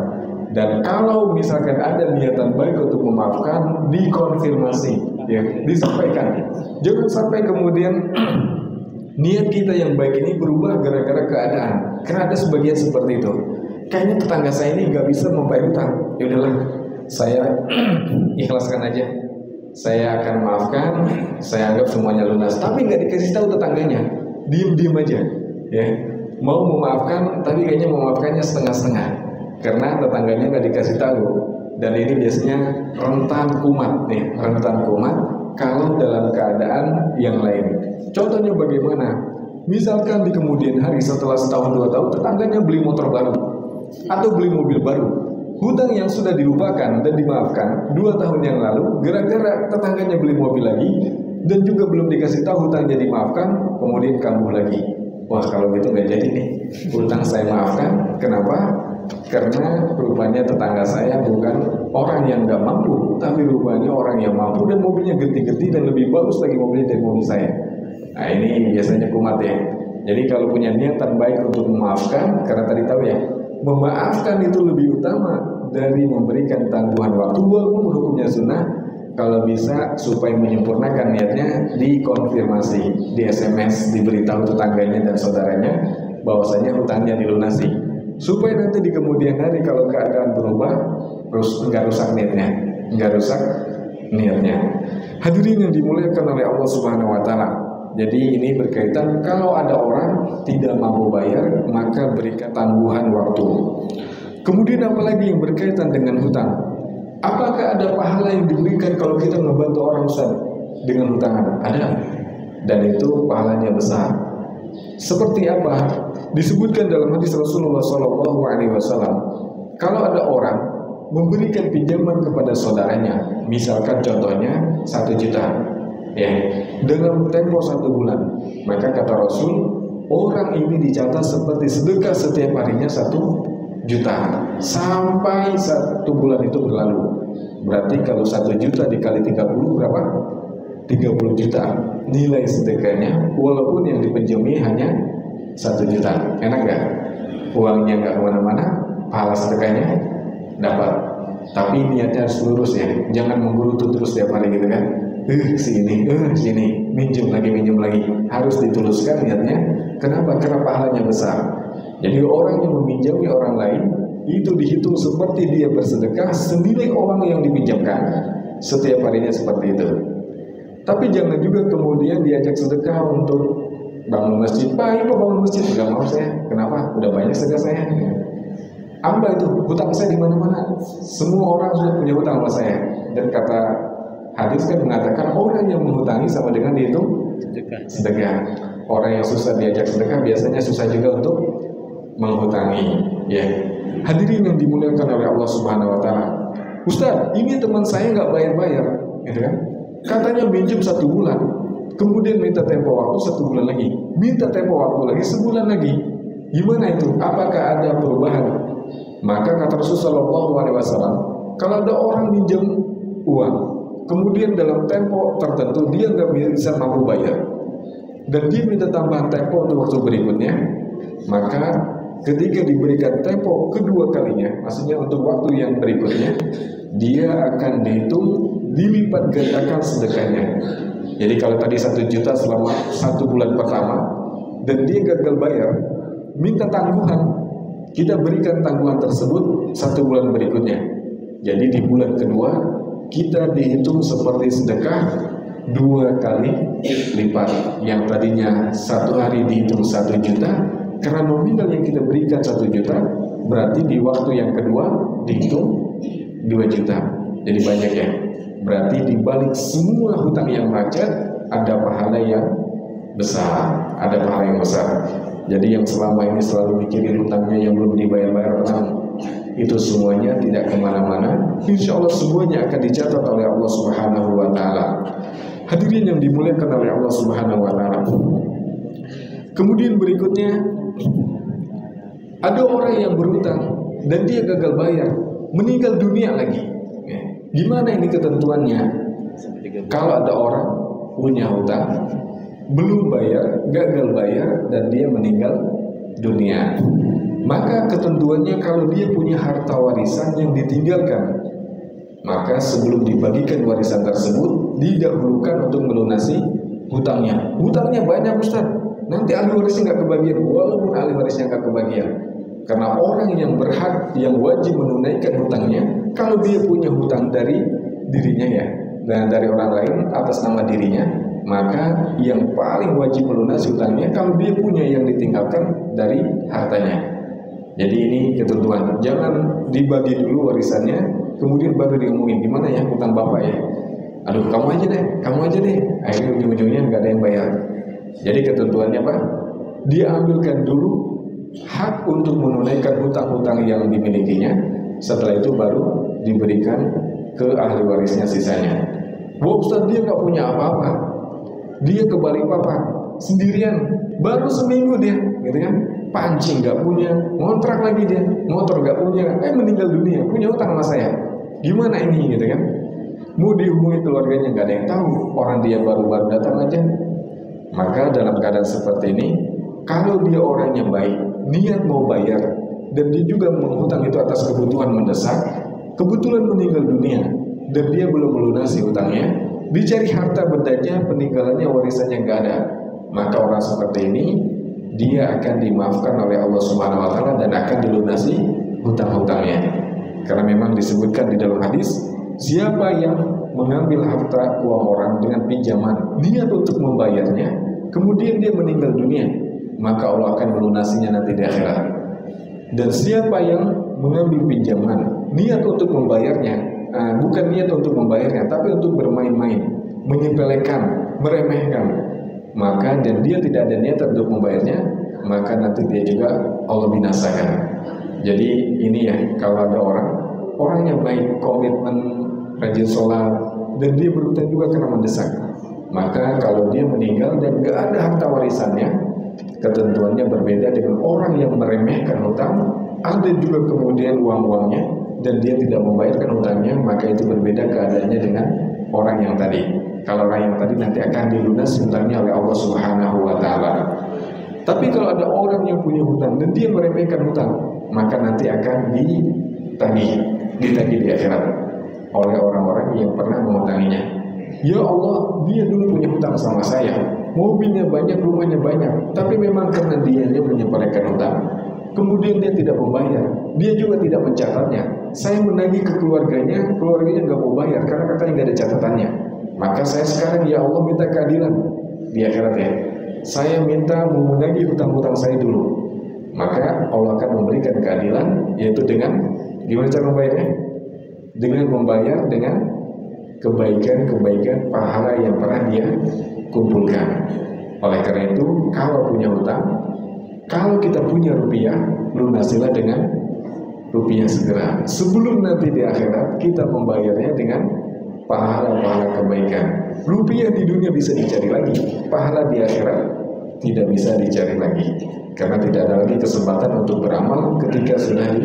A: Dan kalau misalkan ada niatan baik untuk memaafkan, dikonfirmasi, ya, disampaikan. Jangan sampai kemudian niat kita yang baik ini berubah gara-gara keadaan. Karena ada sebagian seperti itu. Kayaknya tetangga saya ini nggak bisa membayar hutang. Ya udahlah, saya ikhlaskan aja. Saya akan maafkan, saya anggap semuanya lunas. Tapi nggak dikasih tahu tetangganya, diem aja, ya. Mau memaafkan, tapi kayaknya memaafkannya setengah-setengah, karena tetangganya nggak dikasih tahu. Dan ini biasanya rentan kumat, nih, rentan kumat kalau dalam keadaan yang lain. Contohnya bagaimana? Misalkan di kemudian hari setelah setahun 2 tahun, tetangganya beli motor baru atau beli mobil baru. Hutang yang sudah dilupakan dan dimaafkan 2 tahun yang lalu, gara-gara tetangganya beli mobil lagi dan juga belum dikasih tahu hutangnya dimaafkan, kemudian kambuh lagi. Wah, kalau gitu nggak jadi nih. Hutang saya maafkan. Kenapa? Karena rupanya tetangga saya bukan orang yang nggak mampu, tapi rupanya orang yang mampu dan mobilnya gede-gede dan lebih bagus lagi mobilnya dari mobil saya. Nah, ini biasanya kumat ya. Jadi kalau punya niatan baik untuk memaafkan, karena tadi tahu ya, memaafkan itu lebih utama dari memberikan tangguhan waktu, walaupun hukumnya sunnah. Kalau bisa supaya menyempurnakan niatnya, dikonfirmasi, di SMS, diberitahu tetangganya dan saudaranya bahwasanya hutangnya dilunasi, supaya nanti di kemudian hari kalau keadaan berubah, terus nggak rusak niatnya. Hadirin yang dimuliakan oleh Allah Subhanahu Wa Taala. Jadi ini berkaitan kalau ada orang tidak mampu bayar, maka berikan tangguhan waktu. Kemudian apalagi yang berkaitan dengan hutang? Apakah ada pahala yang diberikan kalau kita membantu orang Ustaz dengan hutangan? Ada. Dan itu pahalanya besar. Seperti apa? Disebutkan dalam hadis Rasulullah SAW. Kalau ada orang memberikan pinjaman kepada saudaranya, misalkan contohnya 1 juta, ya, dalam tempo 1 bulan, maka kata Rasul, orang ini dicatat seperti sedekah setiap harinya 1 juta sampai 1 bulan itu berlalu. Berarti kalau 1 juta dikali 30 berapa? 30 juta nilai sedekahnya, walaupun yang dipinjami hanya 1 juta. Enak gak? Uangnya gak kemana-mana, pahala sedekahnya dapat. Tapi niatnya harus lurus ya, jangan menggerutu terus tiap hari gitu kan. Sini, minjem lagi. Harus dituluskan niatnya. Kenapa? Karena pahalanya besar. Jadi orang yang meminjami orang lain itu dihitung seperti dia bersedekah senilai orang yang dipinjamkan setiap harinya seperti itu. Tapi jangan juga kemudian diajak sedekah untuk bangun masjid. Pak, ini bangun masjid, nggak mau saya. Kenapa? Udah banyak sedekah saya. Apa itu? Hutang saya di mana-mana. Semua orang sudah punya hutang sama saya. Dan kata hadis kan mengatakan orang yang menghutangi sama dengan dihitung sedekah. Orang yang susah diajak sedekah biasanya susah juga untuk menghutangi. Ya, hadirin yang dimuliakan oleh Allah Subhanahu Wa Taala. Ustaz, ini teman saya nggak bayar-bayar, gitu kan? Katanya minjem 1 bulan, kemudian minta tempo waktu 1 bulan lagi, minta tempo waktu lagi sebulan lagi. Gimana itu? Apakah ada perubahan? Maka kata Rasulullah SAW, kalau ada orang minjem uang, kemudian dalam tempo tertentu dia nggak bisa mampu bayar, dan dia minta tambahan tempo untuk waktu berikutnya, maka ketika diberikan tempo kedua kalinya, maksudnya untuk waktu yang berikutnya, dia akan dihitung dilipat gandakan sedekahnya. Jadi kalau tadi 1 juta selama 1 bulan pertama dan dia gagal bayar, minta tangguhan, kita berikan tangguhan tersebut 1 bulan berikutnya. Jadi di bulan kedua kita dihitung seperti sedekah 2 kali lipat. Yang tadinya 1 hari dihitung 1 juta, karena nominal yang kita berikan 1 juta, berarti di waktu yang kedua dihitung 2 juta. Jadi banyak ya. Berarti di balik semua hutang yang macet ada pahala yang besar, ada pahala yang besar. Jadi yang selama ini selalu mikirin hutangnya yang belum dibayar-bayar, itu semuanya tidak kemana-mana. Insya Allah semuanya akan dicatat oleh Allah Subhanahu Wa Taala. Hadirin yang dimuliakan oleh Allah Subhanahu Wa Taala. Kemudian berikutnya, ada orang yang berhutang dan dia gagal bayar, meninggal dunia lagi. Gimana ini ketentuannya? Kalau ada orang punya hutang, belum bayar, gagal bayar, dan dia meninggal dunia, Maka ketentuannya kalau dia punya harta warisan yang ditinggalkan, maka sebelum dibagikan warisan tersebut didahulukan untuk melunasi hutangnya. Hutangnya banyak Ustaz, nanti ahli warisnya nggak kebagian. Walaupun ahli warisnya nggak kebagian, karena orang yang berhak, yang wajib menunaikan hutangnya, kalau dia punya hutang dari dirinya ya, dan dari orang lain atas nama dirinya, maka yang paling wajib melunasi hutangnya kalau dia punya yang ditinggalkan dari hartanya. Jadi ini ketentuan, jangan dibagi dulu warisannya, kemudian baru diomongin gimana ya hutang bapak ya. Aduh kamu aja deh. Akhirnya ujung-ujungnya nggak ada yang bayar. Jadi ketentuannya Pak, dia ambilkan dulu hak untuk menunaikan hutang-hutang yang dimilikinya. Setelah itu baru diberikan ke ahli warisnya sisanya. Wah Ustaz, dia nggak punya apa-apa, dia ke Balikpapan sendirian, baru seminggu dia, gitu kan? Pancing nggak punya, ngontrak lagi dia, motor nggak punya, meninggal dunia, punya utang sama saya. Gimana ini, gitu kan? Mau dihubungi keluarganya nggak ada yang tahu, orang dia baru-baru datang aja. Maka dalam keadaan seperti ini, kalau dia orangnya baik, niat mau bayar, dan dia juga menghutang itu atas kebutuhan mendesak, kebetulan meninggal dunia, dan dia belum melunasi hutangnya, dicari harta bendanya, peninggalannya, warisannya nggak ada, maka orang seperti ini dia akan dimaafkan oleh Allah Subhanahu wa taala dan akan dilunasi hutang-hutangnya. Karena memang disebutkan di dalam hadis, siapa yang mengambil harta uang orang dengan pinjaman, niat untuk membayarnya, kemudian dia meninggal dunia, maka Allah akan melunasinya nanti di akhirat. Dan siapa yang mengambil pinjaman, niat untuk membayarnya, bukan niat untuk membayarnya, tapi untuk bermain-main, menyepelekan, meremehkan, maka dan dia tidak ada niat untuk membayarnya, maka nanti dia juga Allah binasakan. Jadi ini ya, kalau ada orang yang baik, komitmen, rajin sholat, dan dia berhutang juga karena mendesak, maka kalau dia meninggal dan gak ada harta warisannya, ketentuannya berbeda dengan orang yang meremehkan hutang, ada juga kemudian uang-uangnya dan dia tidak membayarkan hutangnya, maka itu berbeda keadaannya dengan orang yang tadi. Kalau orang yang tadi nanti akan dilunasi hutangnya oleh Allah Subhanahu wa taala. Tapi kalau ada orang yang punya hutang dan dia meremehkan hutang, maka nanti akan ditagih di akhirat oleh orang-orang yang pernah mengutanginya. Ya Allah, dia dulu punya hutang sama saya, mobilnya banyak, rumahnya banyak, tapi memang karena dia menyepelekan hutang, kemudian dia tidak membayar, dia juga tidak mencatatnya. Saya menagih ke keluarganya nggak mau bayar karena katanya nggak ada catatannya. Maka saya sekarang ya Allah minta keadilan di akhirat ya. Saya minta menagih hutang-hutang saya dulu. Maka Allah akan memberikan keadilan, yaitu dengan gimana cara membayarnya? Dengan membayar dengan kebaikan-kebaikan pahala yang pernah dia kumpulkan. Oleh karena itu, kalau punya hutang, kalau kita punya rupiah, lunasilah dengan rupiah segera. Sebelum nanti di akhirat kita membayarnya dengan pahala-pahala kebaikan. Rupiah di dunia bisa dicari lagi, pahala di akhirat tidak bisa dicari lagi, karena tidak ada lagi kesempatan untuk beramal ketika sudah di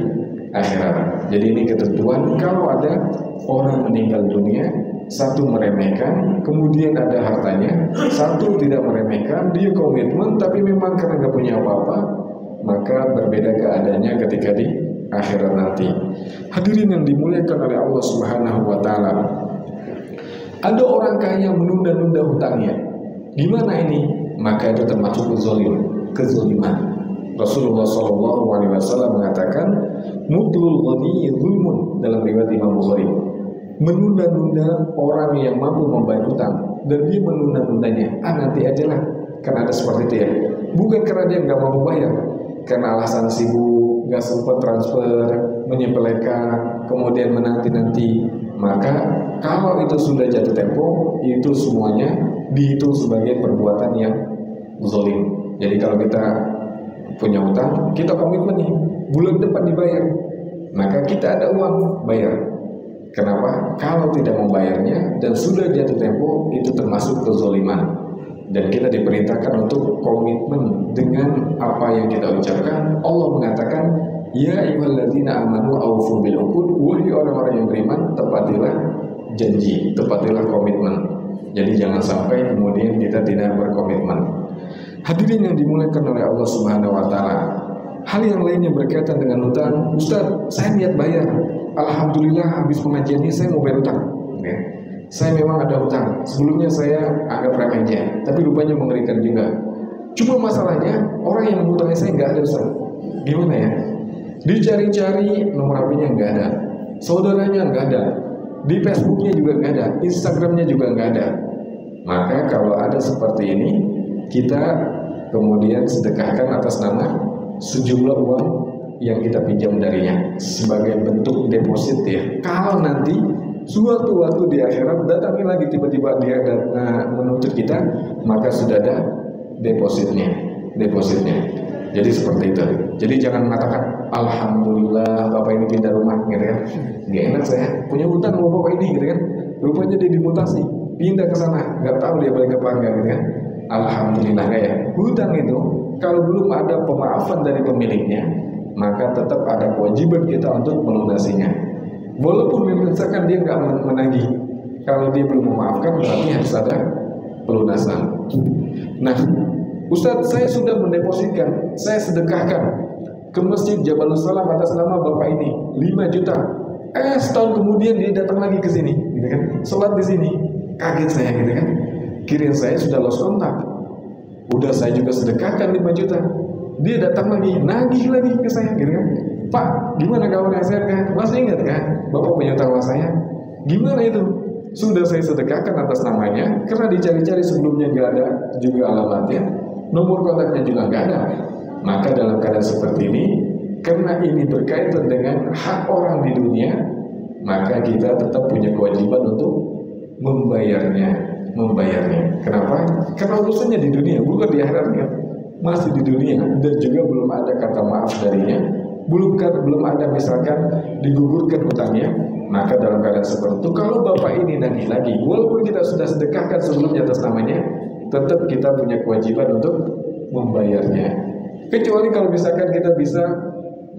A: akhirat. Jadi ini ketentuan, kalau ada orang meninggal dunia, satu meremehkan, kemudian ada hartanya, satu tidak meremehkan, dia komitmen, tapi memang karena nggak punya apa-apa, maka berbeda keadaannya ketika di akhirat nanti. Hadirin yang dimuliakan oleh Allah Subhanahu wa taala, ada orang kaya menunda-nunda hutangnya. Gimana ini? Maka itu termasuk kezaliman. Rasulullah SAW mengatakan, mutlul ghani zulmun, dalam riwayat Imam Bukhari. Menunda-nunda orang yang mampu membayar hutang, dan dia menunda-nundanya, nanti aja lah, karena ada seperti itu ya. Bukan karena dia nggak mau bayar, karena alasan sibuk, nggak sempat transfer, menyepelekan, kemudian menanti-nanti. Maka kalau itu sudah jatuh tempo, itu semuanya dihitung sebagai perbuatan yang zalim. Jadi kalau kita punya hutang, kita komitmen nih, bulan depan dibayar, maka kita ada uang bayar. Kenapa? Kalau tidak membayarnya dan sudah jatuh tempo, itu termasuk kezaliman. Dan kita diperintahkan untuk komitmen dengan apa yang kita ucapkan. Allah mengatakan, ya ayyuhalladzina amanu aufu bil uqud, wahai orang-orang yang beriman, tepatilah janji, tepatilah komitmen. Jadi jangan sampai kemudian kita tidak berkomitmen. Hadirin yang dimuliakan oleh Allah Subhanahu wa taala, hal yang lain yang berkaitan dengan hutang, Ustaz, saya niat bayar. Alhamdulillah habis pengajian ini saya mau bayar hutang. Ya. Saya memang ada hutang. Sebelumnya saya agak remeh aja, tapi rupanya mengerikan juga. Cuma masalahnya orang yang menghutangi saya nggak ada, Ustaz. Gimana ya? Dicari-cari nomor HP-nya nggak ada, saudaranya nggak ada, di Facebooknya juga nggak ada, Instagramnya juga nggak ada. Maka kalau ada seperti ini, kita kemudian sedekahkan atas nama sejumlah uang yang kita pinjam darinya sebagai bentuk deposit ya. Kalau nanti suatu waktu di akhirat datangi lagi tiba-tiba dia menuntut kita, maka sudah ada depositnya. Jadi seperti itu. Jadi jangan mengatakan alhamdulillah bapak ini pindah rumah gitu kan. Gak enak saya punya hutang sama bapak ini gitu kan. Rupanya dia dimutasi, pindah ke sana, nggak tahu dia balik ke enggak gitu kan. Alhamdulillah ya. Hutang itu kalau belum ada pemaafan dari pemiliknya, maka tetap ada kewajiban kita untuk melunasinya. Walaupun misalkan dia nggak menagih, kalau dia belum memaafkan berarti harus ada pelunasan. Nah, Ustadz, saya sudah mendepositkan, saya sedekahkan ke Masjid Jabalus Salam atas nama bapak ini 5 juta. Setahun kemudian dia datang lagi ke sini, gitu kan? Sholat di sini, kaget saya, gitu kan? Kirain saya sudah lost kontak. Udah saya juga sedekahkan 5 juta. Dia datang lagi, nagih lagi ke saya, gitu kan? Pak, gimana kabarnya sehat kan? Masih ingat kan? Bapak punya utang sama saya. Gimana itu? Sudah saya sedekahkan atas namanya, karena dicari-cari sebelumnya nggak ada juga alamatnya, nomor kontaknya juga nggak ada. Maka dalam keadaan seperti ini, karena ini berkaitan dengan hak orang di dunia, maka kita tetap punya kewajiban untuk membayarnya. Kenapa? Karena urusannya di dunia, bukan di akhiratnya. Masih di dunia dan juga belum ada kata maaf darinya, belum ada misalkan digugurkan hutangnya. Maka dalam keadaan seperti itu, kalau bapak ini nagih lagi, walaupun kita sudah sedekahkan sebelumnya atas namanya, tetap kita punya kewajiban untuk membayarnya. Kecuali kalau misalkan kita bisa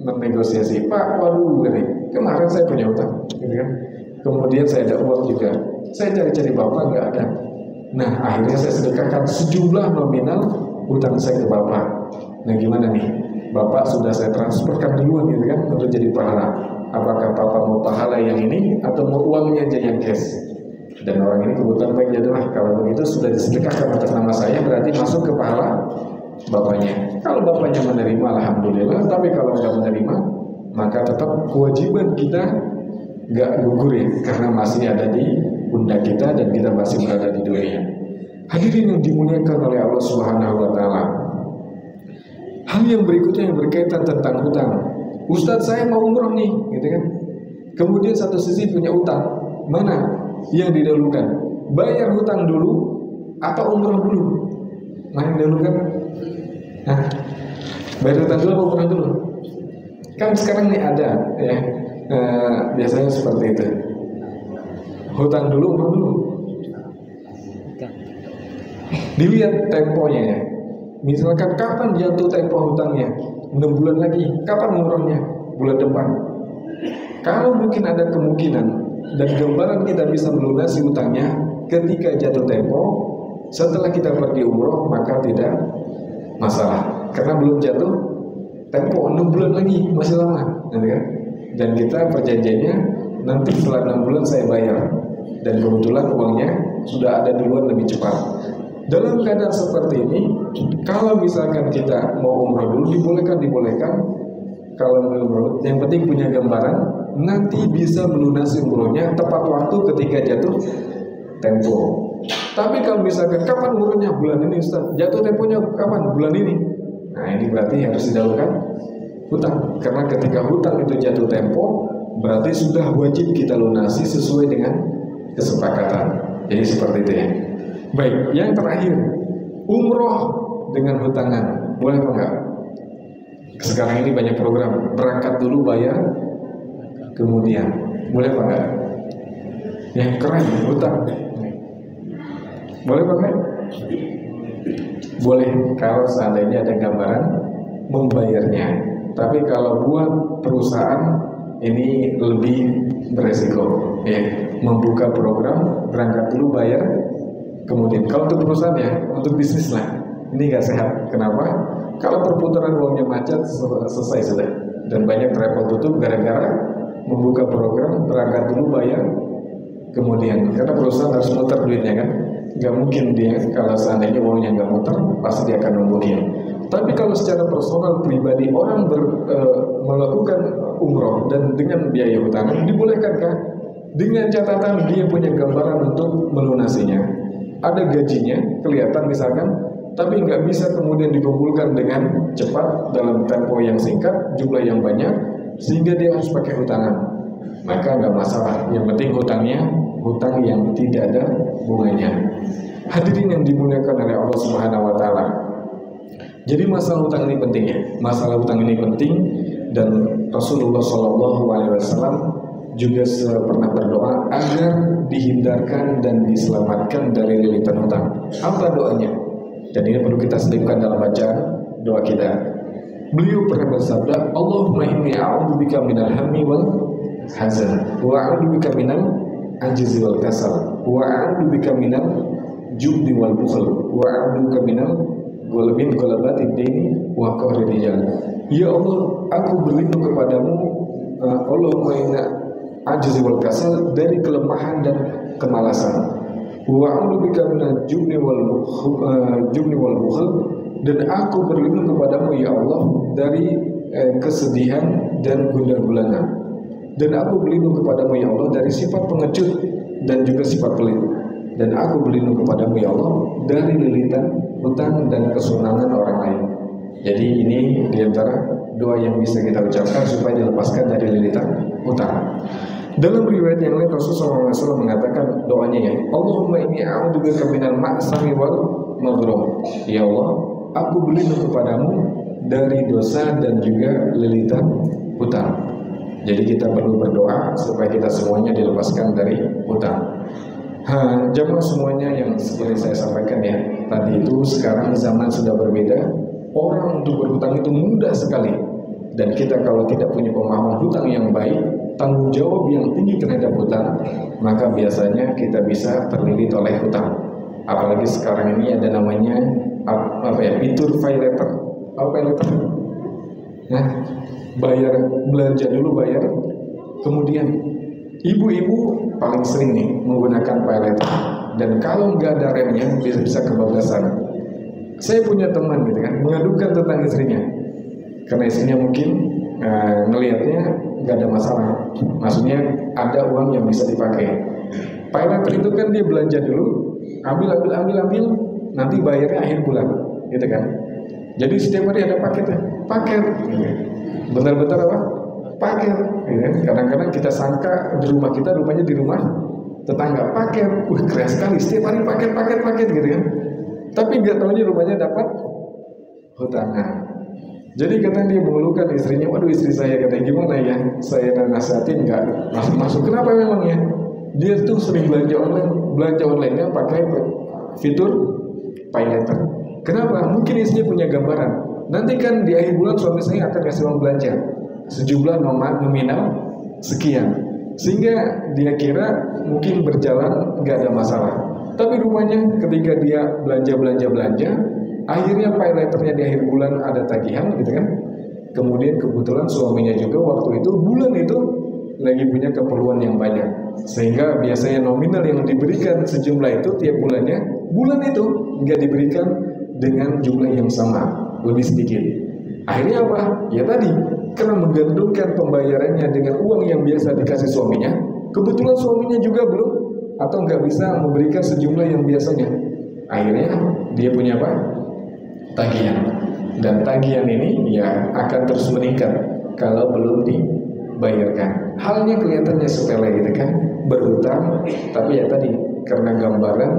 A: bernegosiasi, Pak, waduh, kemarin saya punya utang, gitu kan? Kemudian saya ada uang juga, saya cari-cari bapak nggak ada. Nah, akhirnya saya sedekahkan sejumlah nominal utang saya ke bapak. Nah, gimana nih? Bapak sudah saya transferkan duluan, gitu kan, untuk jadi pahala. Apakah bapak mau pahala yang ini atau mau uangnya aja yang cash? Dan orang ini kebetulan baik adalah kalau begitu sudah disedekahkan atas nama saya, berarti masuk ke pahala bapaknya. Kalau bapaknya menerima, alhamdulillah. Tapi kalau nggak menerima, maka tetap kewajiban kita nggak gugur ya, karena masih ada di pundak kita dan kita masih berada di dunia. Hadirin yang dimuliakan oleh Allah Subhanahu Wa Taala. Hal yang berikutnya yang berkaitan tentang hutang. Ustadz, saya mau umroh nih, gitu kan? Kemudian satu sisi punya utang, mana yang didahulukan? Bayar hutang dulu atau umroh dulu? Mana yang didahulukan? Nah, bayar hutang dulu atau umroh dulu? Kan sekarang nih ada, ya, biasanya seperti itu. Hutang dulu, umroh dulu. Dilihat temponya ya. Misalkan kapan jatuh tempo hutangnya? 6 bulan lagi. Kapan umrohnya? Bulan depan. Kalau mungkin ada kemungkinan dan gambaran kita bisa melunasi hutangnya ketika jatuh tempo, setelah kita pergi umroh, maka tidak masalah. Karena belum jatuh tempo, 6 bulan lagi, masih lama, kan? Dan kita perjanjiannya nanti setelah 6 bulan saya bayar. Dan kebetulan uangnya sudah ada duluan lebih cepat. Dalam keadaan seperti ini, kalau misalkan kita mau umroh dulu, dibolehkan. Kalau mau umroh, yang penting punya gambaran, nanti bisa melunasi umrohnya tepat waktu ketika jatuh tempo. Tapi kalau misalkan kapan umrohnya? Bulan ini Ustaz. Jatuh temponya kapan? Bulan ini. Nah, ini berarti harus didahulukan hutang. Karena ketika hutang itu jatuh tempo, berarti sudah wajib kita lunasi sesuai dengan kesepakatan. Jadi seperti itu ya. Baik, yang terakhir, umroh dengan hutangan, boleh apa enggak? Sekarang ini banyak program, berangkat dulu bayar, kemudian, boleh apa enggak? Yang keren, hutang. Boleh apa enggak? Boleh, kalau seandainya ada gambaran membayarnya. Tapi kalau buat perusahaan, ini lebih beresiko, ya. Membuka program, berangkat dulu bayar, kemudian kalau untuk perusahaan ya, untuk bisnis lah, ini nggak sehat. Kenapa? Kalau perputaran uangnya macet, selesai sudah. Dan banyak travel tutup gara-gara membuka program berangkat dulu bayar kemudian, karena perusahaan harus muter duitnya kan. Gak mungkin dia kalau seandainya uangnya nggak muter pasti dia akan nungguin. Tapi kalau secara personal pribadi orang melakukan umroh dan dengan biaya hutang, dibolehkankah? Dengan catatan dia punya gambaran untuk melunasinya. Ada gajinya kelihatan misalkan, tapi nggak bisa kemudian dikumpulkan dengan cepat dalam tempo yang singkat, jumlah yang banyak, sehingga dia harus pakai hutangan. Maka nggak masalah. Yang penting hutangnya hutang yang tidak ada bunganya. Hadirin yang dimuliakan oleh Allah Subhanahu Wa Taala. Jadi masalah hutang ini penting ya. Masalah hutang ini penting, dan Rasulullah SAW juga pernah berdoa agar dihindarkan dan diselamatkan dari lilitan hutang. Apa doanya? Dan ini perlu kita selipkan dalam bacaan doa kita. Beliau pernah bersabda, Allahumma inni a'udzubika minal hammi wal hazan, wa a'udzubika minal ajzi wal kasal, wa a'udzubika minal jubni wal bukhl, wa a'udzubika minal ghalabatid daini wa qahri rijal. Ya Allah, aku berlindung kepadamu, Allahumma inna ajzi wal kasal, dari kelemahan dan kemalasan. Wa a'udzubika minal jubni wal bukhl, dan aku berlindung kepadamu ya Allah dari kesedihan dan gundah gulana. Dan aku berlindung kepadamu ya Allah dari sifat pengecut dan juga sifat pelit. Dan aku berlindung kepadamu ya Allah dari lilitan hutang dan kesunangan orang lain. Jadi ini diantara doa yang bisa kita ucapkan supaya dilepaskan dari lilitan hutang. Dalam riwayat yang lain Rasulullah SAW mengatakan doanya ya, Allahumma inni a'udzubika minal ma'sami wal maghrum. Ya Allah, aku berlindung kepadamu dari dosa dan juga lilitan hutang. Jadi kita perlu berdoa supaya kita semuanya dilepaskan dari hutang. Jamaah semuanya yang seperti saya sampaikan ya, tadi itu sekarang zaman sudah berbeda. Orang untuk berhutang itu mudah sekali. Dan kita kalau tidak punya pemahaman hutang yang baik, tanggung jawab yang tinggi terhadap hutang, maka biasanya kita bisa terlilit oleh hutang. Apalagi sekarang ini ada namanya fitur pay letter. Apa pay letter? Nah, bayar belanja dulu bayar, kemudian ibu-ibu paling sering nih menggunakan pay letter. Dan kalau nggak ada remnya bisa kebablasan. Saya punya teman gitu kan mengadukan tentang istrinya, karena istrinya mungkin ngelihatnya nggak ada masalah, maksudnya ada uang yang bisa dipakai. Pay letter itu kan dia belanja dulu, ambil, nanti bayarnya akhir bulan, gitu kan. Jadi setiap hari ada paket, bentar-bentar apa? Paket. Kadang-kadang kita sangka di rumah kita, rupanya di rumah tetangga paket. Keren sekali, setiap hari paket gitu kan. Tapi nggak tahunya rupanya dapat hutangan. Jadi katanya dia mengeluhkan istrinya, waduh istri saya katanya gimana ya, saya nasihatin nggak masuk. Kenapa memangnya? Dia tuh sering belanja online-nya pakai fitur pay letter. Kenapa? Mungkin istrinya punya gambaran. Nanti kan di akhir bulan suami saya akan kasih uang belanja sejumlah nominal sekian, sehingga dia kira mungkin berjalan nggak ada masalah. Tapi rupanya ketika dia belanja, akhirnya pay letternya di akhir bulan ada tagihan gitu kan. Kemudian kebetulan suaminya juga waktu itu bulan itu lagi punya keperluan yang banyak, sehingga biasanya nominal yang diberikan sejumlah itu tiap bulannya, bulan itu nggak diberikan dengan jumlah yang sama, lebih sedikit. Akhirnya apa? Ya tadi, karena menggantungkan pembayarannya dengan uang yang biasa dikasih suaminya, kebetulan suaminya juga belum atau nggak bisa memberikan sejumlah yang biasanya. Akhirnya dia punya apa? Tagihan. Dan tagihan ini ya akan terus meningkat kalau belum dibayarkan. Halnya kelihatannya sepele gitu kan, berhutang, tapi ya tadi karena gambaran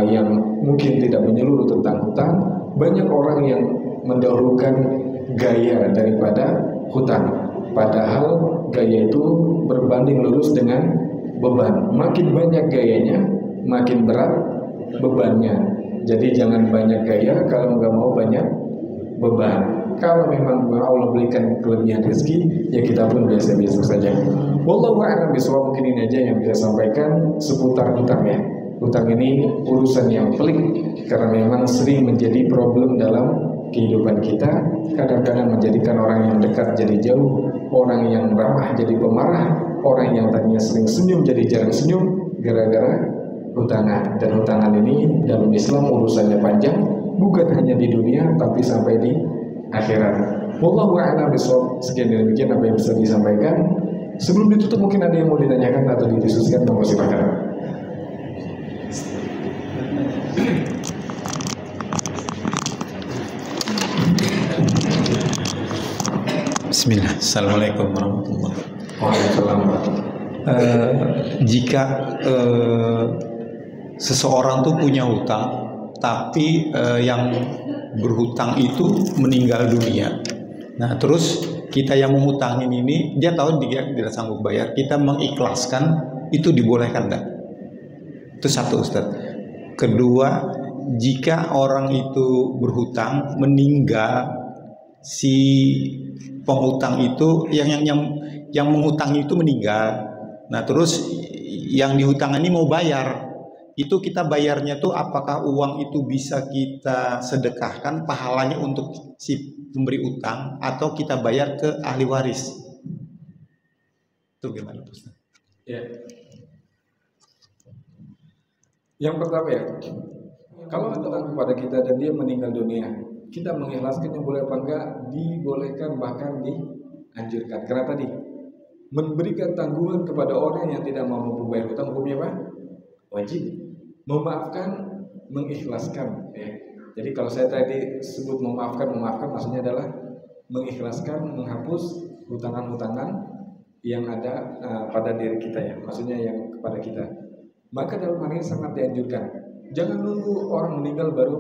A: yang mungkin tidak menyeluruh tentang hutang, banyak orang yang mendahulukan gaya daripada hutang. Padahal gaya itu berbanding lurus dengan beban. Makin banyak gayanya, makin berat bebannya. Jadi jangan banyak gaya kalau nggak mau banyak beban. Kalau memang Allah berikan kelebihan rezeki, ya kita pun biasa-biasa saja. Wallahu a'lam bishawab. Mungkin ini aja yang bisa sampaikan seputar hutang ya. Hutang ini urusan yang pelik karena memang sering menjadi problem dalam kehidupan kita, kadang-kadang menjadikan orang yang dekat jadi jauh, orang yang ramah jadi pemarah, orang yang tadinya sering senyum jadi jarang senyum gara-gara hutangan. Dan hutangan ini dalam Islam urusannya panjang, bukan hanya di dunia tapi sampai di akhirat. Wallahu a'lam bishawab. Sekian demikian apa yang bisa disampaikan. Sebelum ditutup mungkin ada yang mau ditanyakan atau didiskusikan, monggo silakan.
B: Bismillah. Assalamualaikum warahmatullahi
A: Wabarakatuh.
B: Jika seseorang tuh punya hutang, tapi yang berhutang itu meninggal dunia. Nah, terus kita yang mengutangin ini, dia tahu dia tidak sanggup bayar, kita mengikhlaskan, itu dibolehkan enggak? Itu satu, Ustaz. Kedua, jika orang itu berhutang meninggal, si penghutang itu yang menghutang itu meninggal. Nah, terus yang dihutang ini mau bayar. Itu kita bayarnya tuh apakah uang itu bisa kita sedekahkan pahalanya untuk si pemberi utang atau kita bayar ke ahli waris? Itu gimana, Ustaz?
A: Ya. Yang pertama ya, kalau hutang kepada kita dan dia meninggal dunia, kita mengikhlaskannya boleh apa enggak? Dibolehkan, bahkan dianjurkan. Karena tadi memberikan tanggungan kepada orang yang tidak mau membayar hutang hukumnya apa? Wajib. Memaafkan, mengikhlaskan. Ya. Jadi kalau saya tadi sebut memaafkan maksudnya adalah mengikhlaskan, menghapus hutangan-hutangan yang ada pada diri kita ya. Maksudnya yang kepada kita. Maka dalam hal ini sangat dianjurkan. Jangan nunggu orang meninggal baru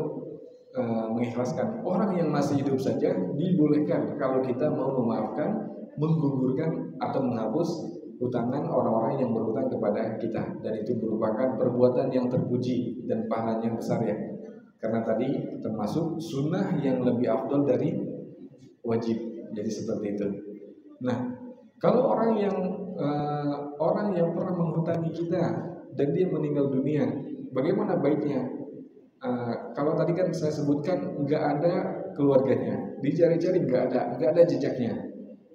A: mengikhlaskan. Orang yang masih hidup saja dibolehkan kalau kita mau memaafkan, menggugurkan atau menghapus hutangan orang-orang yang berhutang kepada kita, dan itu merupakan perbuatan yang terpuji dan pahalanya besar ya. Karena tadi termasuk sunnah yang lebih afdal dari wajib. Jadi seperti itu. Nah, kalau orang yang pernah menghutangi kita dan dia meninggal dunia, bagaimana baiknya? Kalau tadi kan saya sebutkan nggak ada keluarganya, dicari-cari nggak ada jejaknya.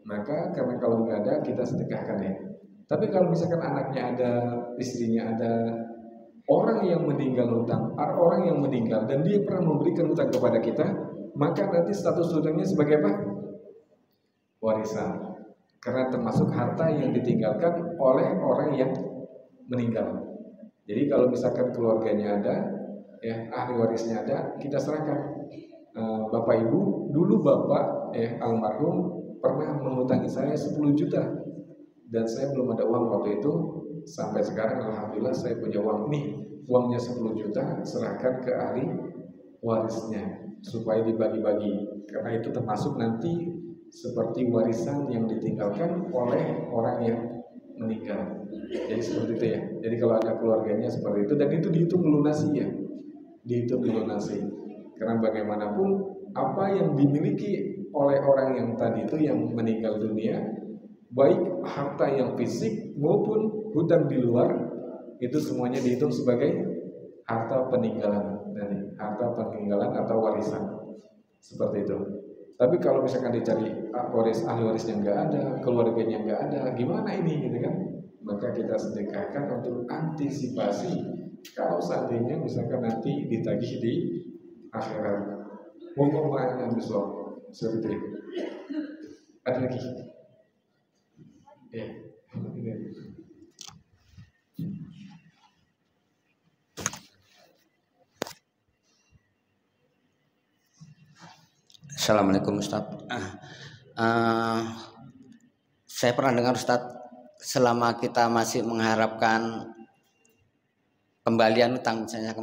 A: Maka karena kalau nggak ada kita sedekahkan ya. Tapi kalau misalkan anaknya ada, istrinya ada, orang yang meninggal hutang, orang yang meninggal dan dia pernah memberikan hutang kepada kita, maka nanti status hutangnya sebagai apa? Warisan. Karena termasuk harta yang ditinggalkan oleh orang yang meninggal. Jadi kalau misalkan keluarganya ada, ya ahli warisnya ada, kita serahkan. Bapak Ibu, dulu Bapak almarhum pernah menghutangi saya 10 juta dan saya belum ada uang waktu itu. Sampai sekarang alhamdulillah saya punya uang nih, uangnya 10 juta, serahkan ke ahli warisnya supaya dibagi-bagi, karena itu termasuk nanti seperti warisan yang ditinggalkan oleh orang yang meninggal. Jadi seperti itu ya. Jadi kalau ada keluarganya seperti itu, dan itu dihitung melunasi ya, dihitung melunasi. Karena bagaimanapun apa yang dimiliki oleh orang yang tadi itu yang meninggal dunia, baik harta yang fisik maupun hutang di luar, itu semuanya dihitung sebagai harta peninggalan, dan harta peninggalan atau warisan seperti itu. Tapi kalau misalkan dicari ahli warisnya nggak ada, keluarganya nggak ada, gimana ini gitu kan? Maka kita sedekahkan untuk antisipasi kalau seandainya misalkan nanti ditagih di akhirat. Wallahu a'lam bishawab. Seperti itu. Ada lagi? Ya.
C: Assalamualaikum Ustaz. Saya pernah dengar Ustaz, selama kita masih mengharapkan kembalian utang, misalnya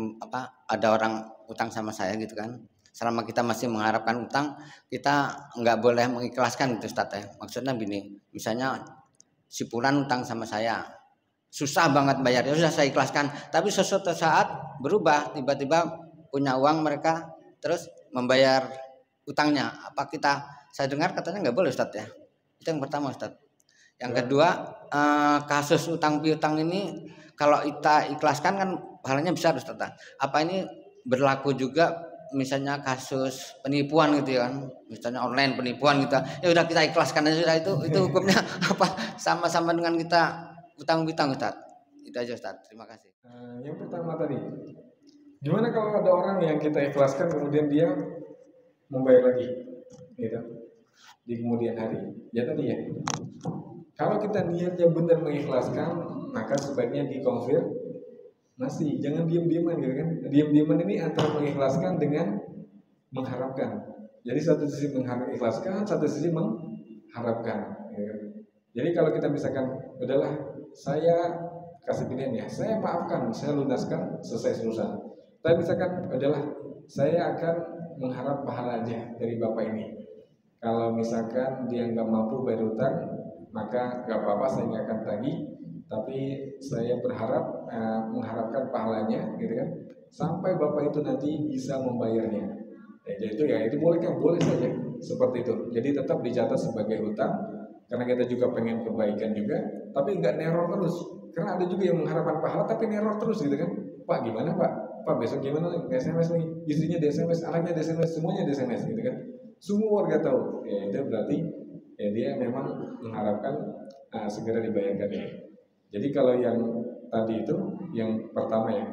C: ada orang utang sama saya gitu kan, selama kita masih mengharapkan utang, kita nggak boleh mengikhlaskan gitu Ustaz ya. Maksudnya gini, misalnya si fulan utang sama saya, susah banget bayarnya, sudah saya ikhlaskan, tapi sesuatu saat berubah, tiba-tiba punya uang mereka terus membayar utangnya. Apa saya dengar katanya nggak boleh Ustaz ya. Itu yang pertama Ustaz. Yang kedua, kasus utang piutang ini kalau kita ikhlaskan kan pahalanya besar Ustaz. Apa ini berlaku juga misalnya kasus penipuan gitu ya kan, misalnya online penipuan gitu, ya udah kita ikhlaskan aja sudah, itu hukumnya apa, sama-sama dengan kita utang piutang Ustaz. Itu aja Ustaz, terima kasih.
A: Yang pertama tadi, gimana kalau ada orang yang kita ikhlaskan kemudian dia membayar lagi, gitu, di kemudian hari? Ya tadi ya, kalau kita niatnya benar mengikhlaskan, maka sebaiknya dikonfirmasi, jangan diam-diaman gitu kan. Diam-diaman ini antara mengikhlaskan dengan mengharapkan. Jadi satu sisi mengikhlaskan, satu sisi mengharapkan, gitu kan. Jadi kalau kita misalkan, udahlah saya kasih pilihan ya, saya maafkan, saya lunaskan, selesai urusan. Tapi misalkan, adalah saya akan mengharap pahala aja dari bapak ini. Kalau misalkan dia nggak mampu bayar utang, maka nggak apa-apa, saya nggak akan tagih. Tapi saya berharap mengharapkan pahalanya, gitu kan, sampai bapak itu nanti bisa membayarnya. Ya, itu boleh kan? Boleh saja seperti itu. Jadi tetap dicatat sebagai utang, karena kita juga pengen kebaikan juga, tapi nggak neror terus. Karena ada juga yang mengharapkan pahala tapi neror terus gitu kan. Pak gimana Pak? Pak besok gimana nih? SMS nih, istrinya di SMS, anaknya di SMS, semuanya di SMS gitu kan. Semua warga tahu. Ya itu berarti ya dia memang mengharapkan segera dibayarkan ya. Jadi kalau yang tadi itu yang pertama ya.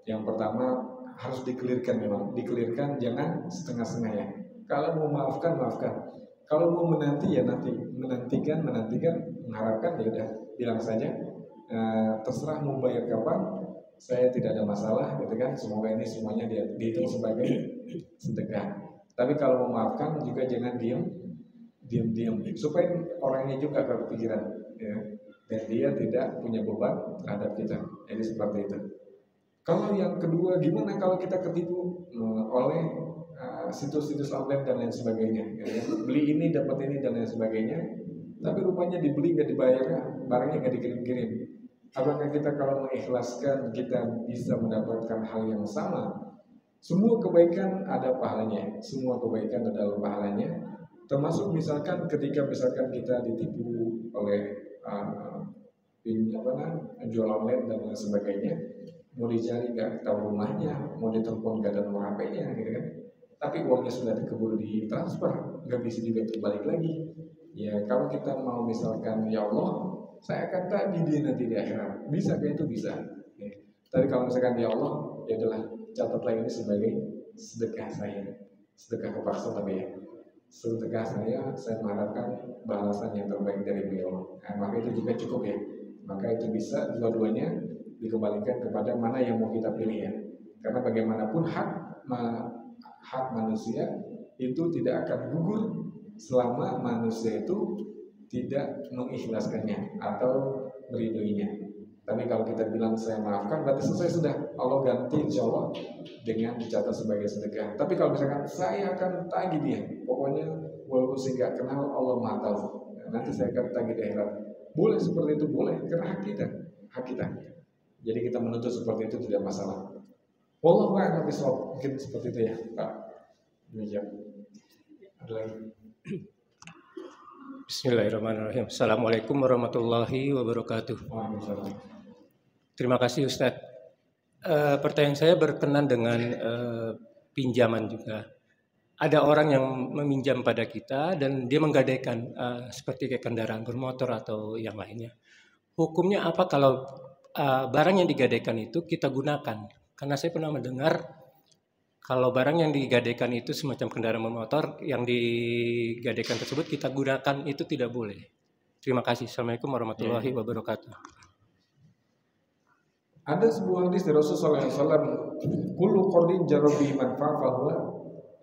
A: Yang pertama harus dikelirkan, memang dikelirkan, jangan setengah-setengah ya. Kalau mau maafkan, maafkan. Kalau mau menanti ya nanti, menantikan, mengharapkan ya udah bilang saja. Terserah mau bayar kapan, saya tidak ada masalah gitu kan. Semoga ini semuanya dihitung sebagai sedekah. Tapi kalau memaafkan juga jangan diam, supaya orangnya juga berpikiran ya, dan dia tidak punya beban terhadap kita. Jadi seperti itu. Kalau yang kedua, gimana kalau kita ketipu oleh situs-situs online dan lain sebagainya ya, beli ini dapat ini dan lain sebagainya, tapi rupanya dibeli nggak dibayar, barangnya nggak dikirim-kirim. Apakah kita kalau mengikhlaskan kita bisa mendapatkan hal yang sama? Semua kebaikan ada pahalanya, semua kebaikan adalah pahalanya. Termasuk misalkan ketika misalkan kita ditipu oleh jual online dan lain sebagainya, mau dicari nggak tahu rumahnya, mau ditelepon nggak ada nomor HP-nya, gitu kan? Tapi uangnya sudah dikeburu ditransfer, nggak bisa juga balik lagi. Ya kalau kita mau misalkan ya Allah, saya akan tagih dia nanti di akhirat. Bisa kayak itu bisa. Ya. Tapi kalau misalkan ya Allah, ya adalah catatlah ini sebagai sedekah saya, sedekah kepaksa tapi ya. Sedekah saya mengharapkan balasan yang terbaik dari beliau. Nah, maka itu juga cukup ya. Maka itu bisa dua-duanya dikembalikan kepada mana yang mau kita pilih ya. Karena bagaimanapun hak manusia itu tidak akan gugur selama manusia itu tidak mengikhlaskannya atau meridhoinya. Tapi kalau kita bilang saya maafkan, berarti selesai sudah. Allah ganti insya Allah dengan dicatat sebagai sedekah. Tapi kalau misalkan saya akan tagih dia, pokoknya walaupun saya nggak kenal, Allah Maha tahu. Nanti saya akan tagih di akhirat. Boleh seperti itu, boleh, karena hak kita. Jadi kita menuntut seperti itu tidak masalah. Wallahu a'lam bishawab. Mungkin seperti itu ya, Pak. Demikian. Ada lagi?
D: Bismillahirrahmanirrahim. Assalamualaikum warahmatullahi wabarakatuh.
A: Waalaikumsalam.
D: Terima kasih Ustadz. Pertanyaan saya berkenan dengan pinjaman juga. Ada orang yang meminjam pada kita dan dia menggadaikan seperti kayak kendaraan bermotor atau yang lainnya. Hukumnya apa kalau barang yang digadaikan itu kita gunakan? Karena saya pernah mendengar kalau barang yang digadaikan itu semacam kendaraan bermotor, yang digadaikan tersebut kita gunakan itu tidak boleh. Terima kasih. Assalamualaikum warahmatullahi wabarakatuh.
A: Ada sebuah hadis dari Rasulullah SAW, kullu qardin jarabi manfa'a fahuwa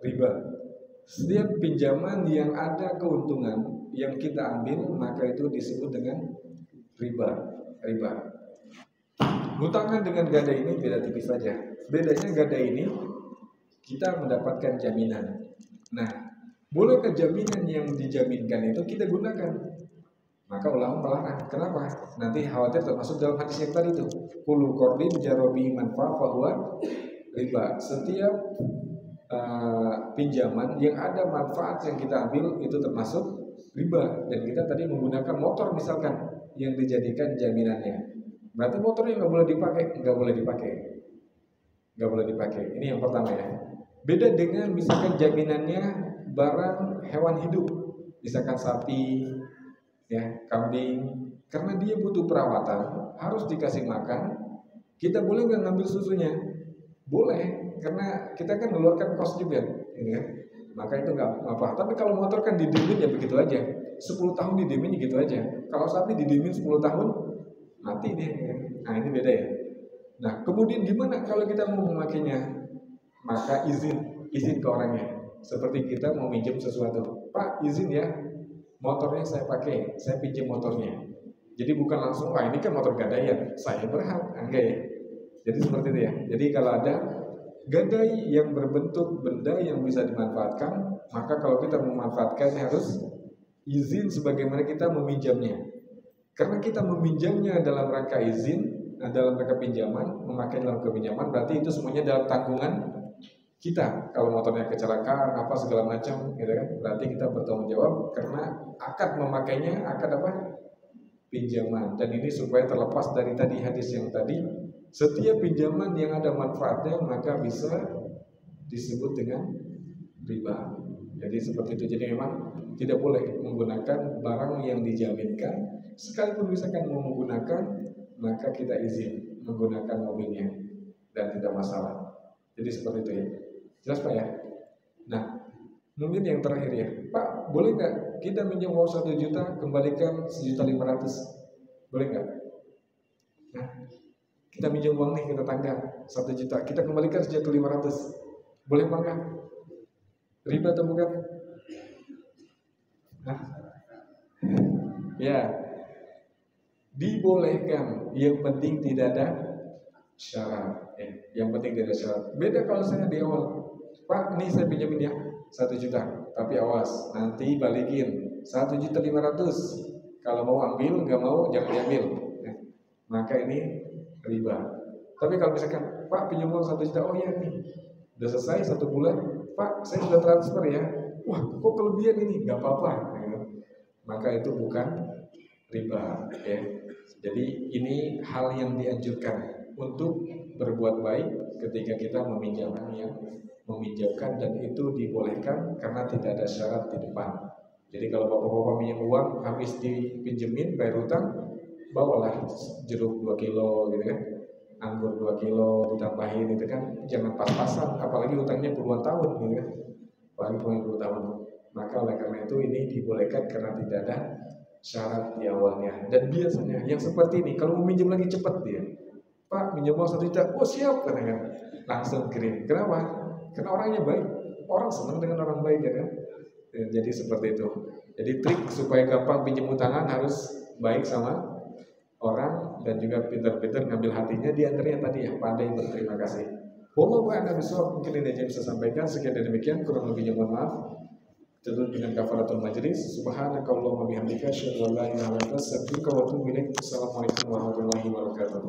A: riba. Setiap pinjaman yang ada keuntungan yang kita ambil, maka itu disebut dengan riba. Hutangkan dengan gadai ini beda tipis saja. Bedanya gadai ini kita mendapatkan jaminan. Nah, bolehkah jaminan yang dijaminkan itu kita gunakan? Maka ulama melarang. Kenapa? Nanti khawatir termasuk dalam hadis yang tadi itu. Kullu qardin jarabi manfa'a fahuwa riba. Setiap pinjaman yang ada manfaat yang kita ambil itu termasuk riba. Dan kita tadi menggunakan motor misalkan yang dijadikan jaminannya. Berarti motornya nggak boleh dipakai. Ini yang pertama ya. Beda dengan misalkan jaminannya barang hewan hidup, misalkan sapi, ya, kambing, karena dia butuh perawatan, harus dikasih makan. Kita boleh nggak ngambil susunya? Boleh, karena kita kan mengeluarkan kos juga, ya. Maka itu nggak apa. Tapi kalau motor kan didiemin ya begitu aja. 10 tahun didiemin gitu aja. Kalau sapi didiemin 10 tahun, mati dia. Nah ini beda ya. Nah kemudian gimana kalau kita mau memakainya? Maka izin ke orangnya. Seperti kita mau minjem sesuatu. Pak izin ya, motornya saya pakai, saya pinjam motornya. Jadi bukan langsung, wah ini kan motor gadaian, saya berhak, enggak ya. Jadi seperti itu ya. Jadi kalau ada gadai yang berbentuk benda yang bisa dimanfaatkan, maka kalau kita memanfaatkan harus izin sebagaimana kita meminjamnya. Karena kita meminjamnya dalam rangka izin, dalam rangka pinjaman, memakai dalam pinjaman, berarti itu semuanya dalam tanggungan kita. Kalau motornya kecelakaan, apa segala macam, gitu kan? Berarti kita bertanggung jawab karena akad memakainya, akad apa? Pinjaman. Dan ini supaya terlepas dari tadi hadis yang tadi, setiap pinjaman yang ada manfaatnya maka bisa disebut dengan riba. Jadi seperti itu. Jadi memang tidak boleh menggunakan barang yang dijaminkan. Sekalipun misalkan mau menggunakan, maka kita izin menggunakan mobilnya dan tidak masalah. Jadi seperti itu ya. Jelas Pak ya? Nah, mungkin yang terakhir ya, Pak, boleh nggak kita minjem uang 1 juta, kembalikan 1.500.000? Boleh nggak? Nah, kita minjem uang nih ke tetangga 1 juta, kita kembalikan 1.500.000. Boleh Pak nggak? Riba atau bukan? Nah, ya, dibolehkan. Yang penting tidak ada syarat. Yang penting tidak ada syarat. Beda kalau saya di awal, Pak, nih saya pinjamin ya 1 juta, tapi awas nanti balikin 1.500.000. Kalau mau ambil, nggak mau jangan diambil. Nah, maka ini riba. Tapi kalau misalkan Pak pinjam uang 1 juta, oh iya nih, udah selesai 1 bulan, Pak saya sudah transfer ya. Wah, kok kelebihan ini? Nggak apa-apa. Maka itu bukan riba. Ya. Jadi ini hal yang dianjurkan untuk berbuat baik ketika kita meminjamkan yang meminjamkan, dan itu dibolehkan karena tidak ada syarat di depan. Jadi kalau bapak-bapak minjem uang habis dipinjemin bayar utang, bawalah jeruk 2 kilo gitu kan, anggur 2 kilo ditambahin itu kan, jangan pas-pasan, apalagi utangnya puluhan tahun gitu kan, apalagi puluhan tahun. Maka oleh karena itu ini dibolehkan karena tidak ada syarat di awalnya. Dan biasanya yang seperti ini kalau mau minjem lagi cepat dia, Pak minjem uang 1 juta, oh siap kan, langsung kirim. Kenapa? Karena orangnya baik, orang senang dengan orang baik ya kan. Jadi seperti itu. Jadi trik supaya gampang pinjam utangan harus baik sama orang dan juga pintar-pintar ngambil hatinya. Di antaranya tadi ya, pandai berterima kasih. Wallahu a'lam bishawab. Mungkin ini aja bisa sampaikan. Sekian dan demikian, kurang lebihnya mohon maaf. Tutup dengan kafaratul majlis. Subhanakallahumma bihamdika asyhadu an la ilaha illa anta astaghfiruka wa atubu ilaik. Assalamualaikum warahmatullahi wabarakatuh.